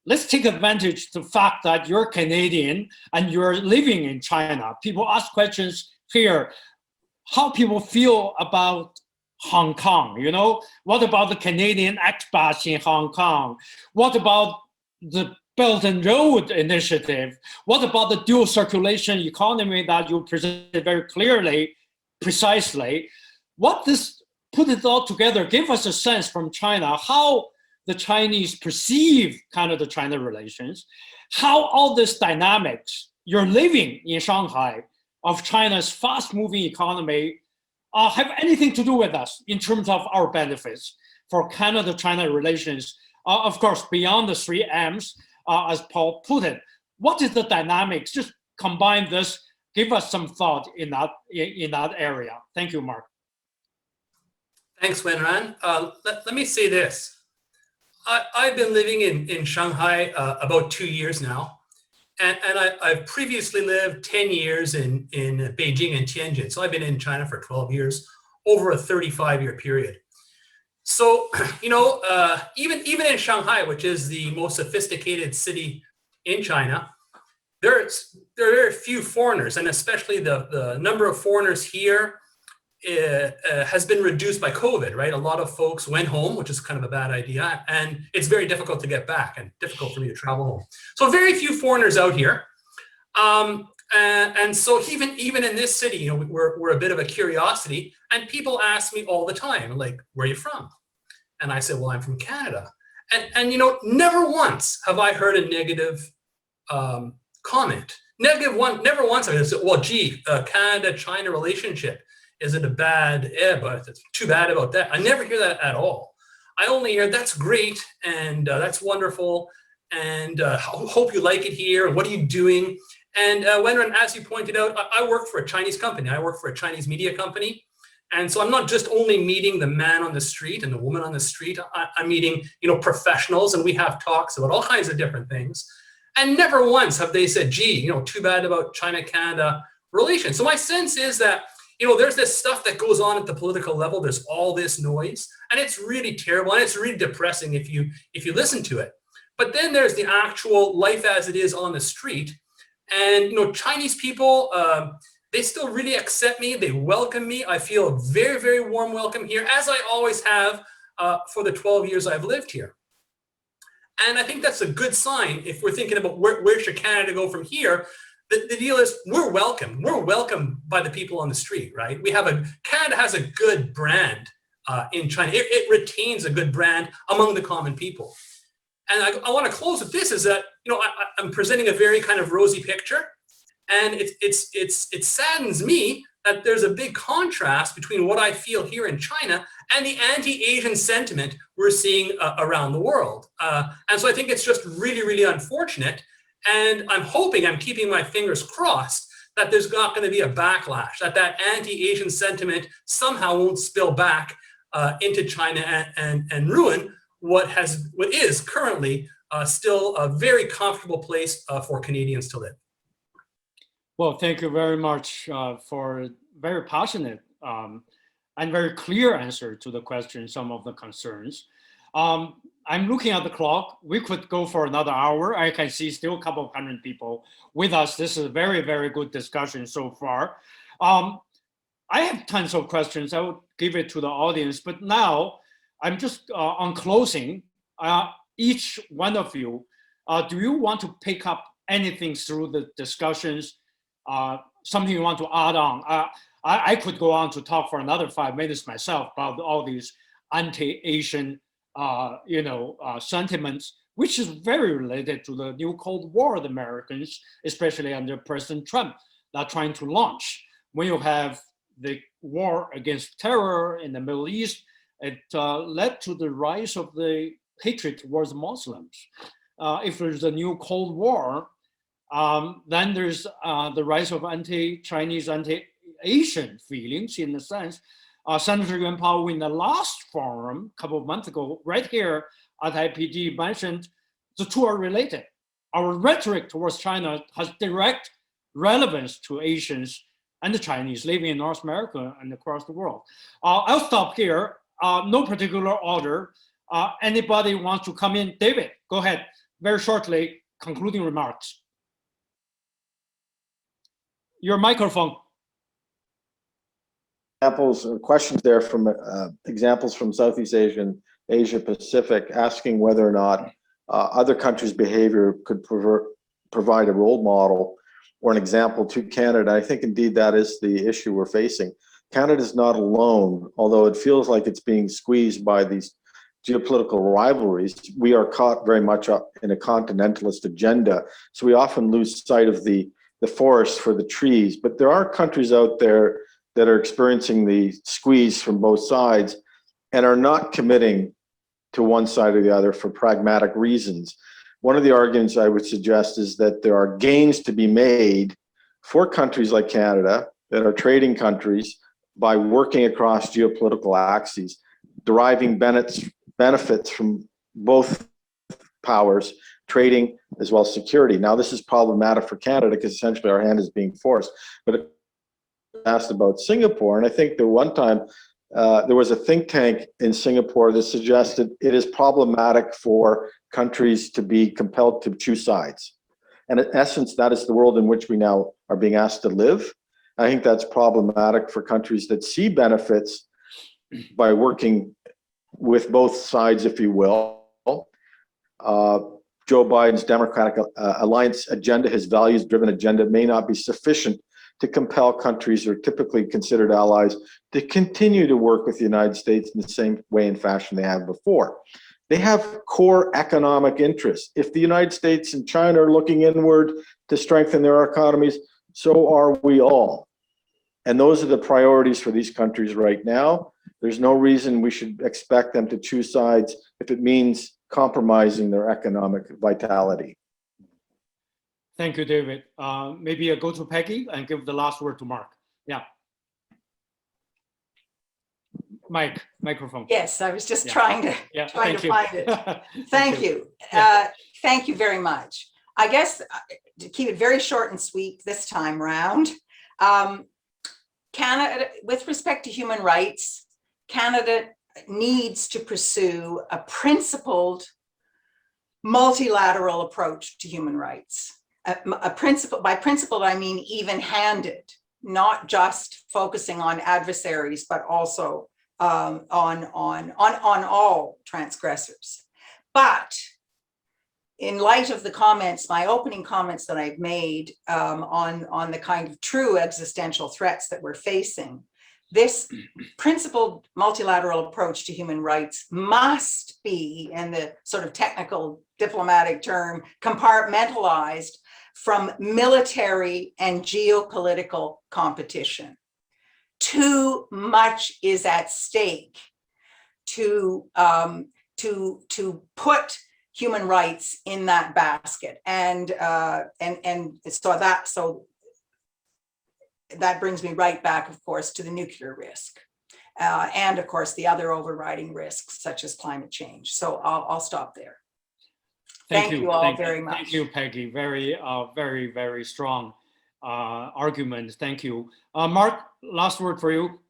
Let's take advantage of the fact that you're Canadian and you're living in China. People ask questions here, how people feel about Hong Kong? You know, what about the Canadian expat in Hong Kong? What about the Belt and Road Initiative? What about the dual circulation economy that you presented very clearly, precisely? What this, put it all together, give us a sense from China, how the Chinese perceive Canada-China relations, how all this dynamics you're living in Shanghai of China's fast-moving economy have anything to do with us in terms of our benefits for Canada-China relations, of course, beyond the 3 M's, as Paul put it. What is the dynamics? Just combine this, give us some thought in that area. Thank you, Mark. Thanks, Wenran. Let me say this. I've been living in Shanghai about 2 years now. And I've previously lived 10 years in Beijing and Tianjin. So I've been in China for 12 years, over a 35-year period. So, you know, even in Shanghai, which is the most sophisticated city in China, there are very few foreigners, and especially the number of foreigners here has been reduced by COVID, right? A lot of folks went home, which is kind of a bad idea, and it's very difficult to get back and difficult for me to travel home. So very few foreigners out here. And so even in this city, you know, we're a bit of a curiosity, and people ask me all the time, like, where are you from? And I said, well, I'm from Canada. And you know, never once have I heard a negative comment. Never once have I said, well, gee, Canada-China relationship, is it a bad, but it's too bad about that. I never hear that at all. I only hear, that's great, and that's wonderful, and hope you like it here, and what are you doing? And Wenran, as you pointed out, I work for a Chinese company. I work for a Chinese media company. And so I'm not just only meeting the man on the street and the woman on the street. I'm meeting, you know, professionals, and we have talks about all kinds of different things. And never once have they said, gee, you know, too bad about China-Canada relations. So my sense is that, you know, there's this stuff that goes on at the political level. There's all this noise, and it's really terrible, and it's really depressing if you listen to it. But then there's the actual life as it is on the street. And, you know, Chinese people, they still really accept me. They welcome me. I feel a very, very warm welcome here, as I always have for the 12 years I've lived here. And I think that's a good sign if we're thinking about where should Canada go from here. The deal is we're welcome. We're welcomed by the people on the street, right? Canada has a good brand in China. It retains a good brand among the common people. And I want to close with this, is that, you know, I'm presenting a very kind of rosy picture, and it saddens me that there's a big contrast between what I feel here in China and the anti-Asian sentiment we're seeing around the world. And so I think it's just really, really unfortunate. And I'm hoping, I'm keeping my fingers crossed, that there's not going to be a backlash, that anti-Asian sentiment somehow won't spill back into China and ruin what is currently still a very comfortable place for Canadians to live. Well, thank you very much for a very passionate and very clear answer to the question, some of the concerns. I'm looking at the clock. We could go for another hour. I can see still a couple of hundred people with us. This is a very, very good discussion so far. I have tons of questions. I will give it to the audience, but now I'm just on closing. Each one of you, do you want to pick up anything through the discussions? Something you want to add on? I could go on to talk for another 5 minutes myself about all these anti-Asian sentiments, which is very related to the new Cold War the Americans, especially under President Trump, are trying to launch. When you have the war against terror in the Middle East, it led to the rise of the hatred towards Muslims. If there's a new Cold War, then there's the rise of anti-Chinese, anti-Asian feelings in a sense. Senator Yuan Pao in the last forum a couple of months ago, right here at IPD, mentioned the two are related. Our rhetoric towards China has direct relevance to Asians and the Chinese living in North America and across the world. I'll stop here. No particular order. Anybody wants to come in? David, go ahead. Very shortly, concluding remarks. Your microphone. examples or questions there from examples from Southeast Asia Pacific, asking whether or not other countries' behavior could provide a role model or an example to Canada. I think indeed that is the issue we're facing. Canada is not alone, although it feels like it's being squeezed by these geopolitical rivalries. We are caught very much up in a continentalist agenda, so we often lose sight of the forest for the trees. But there are countries out there that are experiencing the squeeze from both sides and are not committing to one side or the other for pragmatic reasons. One of the arguments I would suggest is that there are gains to be made for countries like Canada that are trading countries by working across geopolitical axes, deriving benefits from both powers, trading as well as security. Now, this is problematic for Canada because essentially our hand is being forced. But asked about Singapore, and I think that one time there was a think tank in Singapore that suggested it is problematic for countries to be compelled to choose sides. And in essence, that is the world in which we now are being asked to live. I think that's problematic for countries that see benefits by working with both sides, if you will. Joe Biden's Democratic Alliance agenda, his values-driven agenda, may not be sufficient to compel countries who are typically considered allies to continue to work with the United States in the same way and fashion they have before. They have core economic interests. If the United States and China are looking inward to strengthen their economies, so are we all. And those are the priorities for these countries right now. There's no reason we should expect them to choose sides if it means compromising their economic vitality. Thank you, David. Maybe go to Peggy and give the last word to Mark. Yeah. Microphone. Yes, I was just trying to find it. Thank you. Thank you very much. I guess to keep it very short and sweet this time round, Canada, with respect to human rights, Canada needs to pursue a principled multilateral approach to human rights. A principle, by principled, I mean even-handed, not just focusing on adversaries, but also on all transgressors. But in light of the comments, my opening comments that I've made on the kind of true existential threats that we're facing, this principled multilateral approach to human rights must be, in the sort of technical diplomatic term, compartmentalized from military and geopolitical competition. Too much is at stake to put human rights in that basket, and so that brings me right back, of course, to the nuclear risk, and of course the other overriding risks such as climate change. So I'll stop there. Thank you all very much. Thank you, Peggy. Very, very strong argument. Thank you. Mark, last word for you.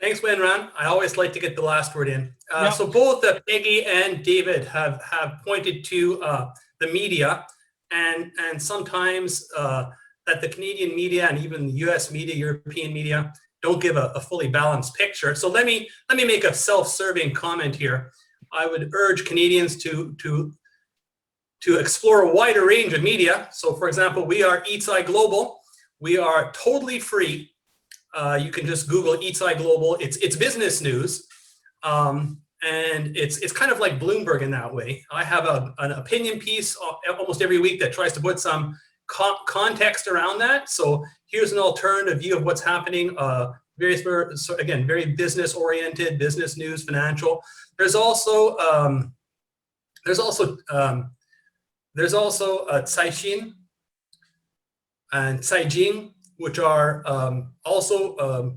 Thanks, Wenran. I always like to get the last word in. So both Peggy and David have pointed to the media, and sometimes that the Canadian media and even the US media, European media, don't give a fully balanced picture. So let me make a self-serving comment here. I would urge Canadians to explore a wider range of media. So for example, we are Eats Eye Global. We are totally free. You can just Google Eats Eye Global. It's business news. And it's kind of like Bloomberg in that way. I have an opinion piece almost every week that tries to put some context around that. So here's an alternative view of what's happening. Very business oriented, business news, financial. There's also Caixin and Caijing, which are also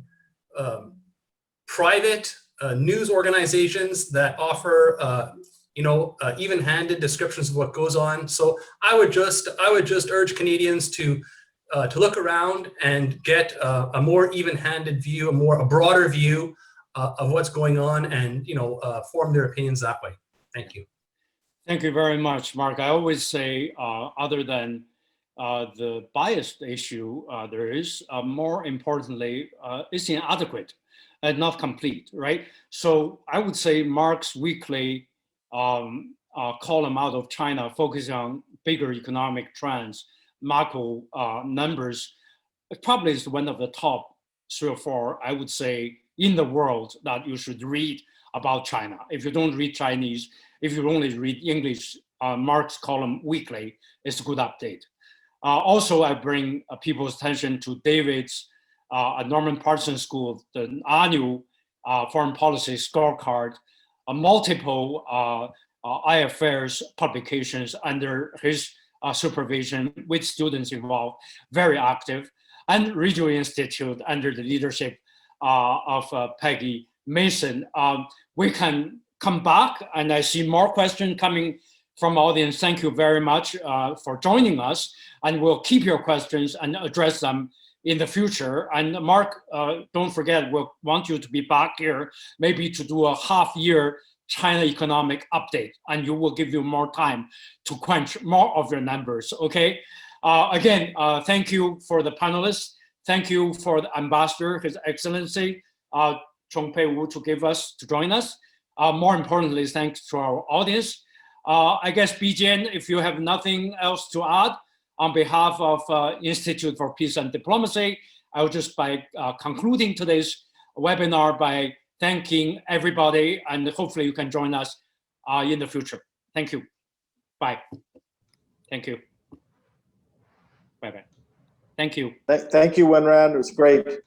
private news organizations that offer even-handed descriptions of what goes on. So I would just urge Canadians to look around and get a more even-handed view, a broader view of what's going on, and form their opinions that way. Thank you. Thank you very much, Mark. I always say, other than the biased issue there is, more importantly, is inadequate and not complete, right? So I would say Mark's weekly column out of China, focusing on bigger economic trends, macro numbers, it probably is one of the top 3 or 4, I would say, in the world that you should read about China. If you don't read Chinese, if you only read English, Mark's column weekly is a good update. Also, I bring people's attention to David's at Norman Parsons School, the annual foreign policy scorecard, multiple IFRS publications under his supervision with students involved, very active, and Regional Institute under the leadership of Peggy Mason. We can come back, and I see more questions coming from audience. Thank you very much for joining us, and we'll keep your questions and address them in the future. And Mark, don't forget, we'll want you to be back here, maybe to do a half-year China economic update, and you will give you more time to quench more of your numbers, okay? Again, thank you for the panelists. Thank you for the ambassador, His Excellency, Chongpei Wu, to join us. More importantly, thanks to our audience. I guess, Bijian, if you have nothing else to add, on behalf of Institute for Peace and Diplomacy, I'll just by concluding today's webinar by thanking everybody, and hopefully you can join us in the future. Thank you. Bye. Thank you. Bye-bye. Thank you. Thank you, Wenran. It was great.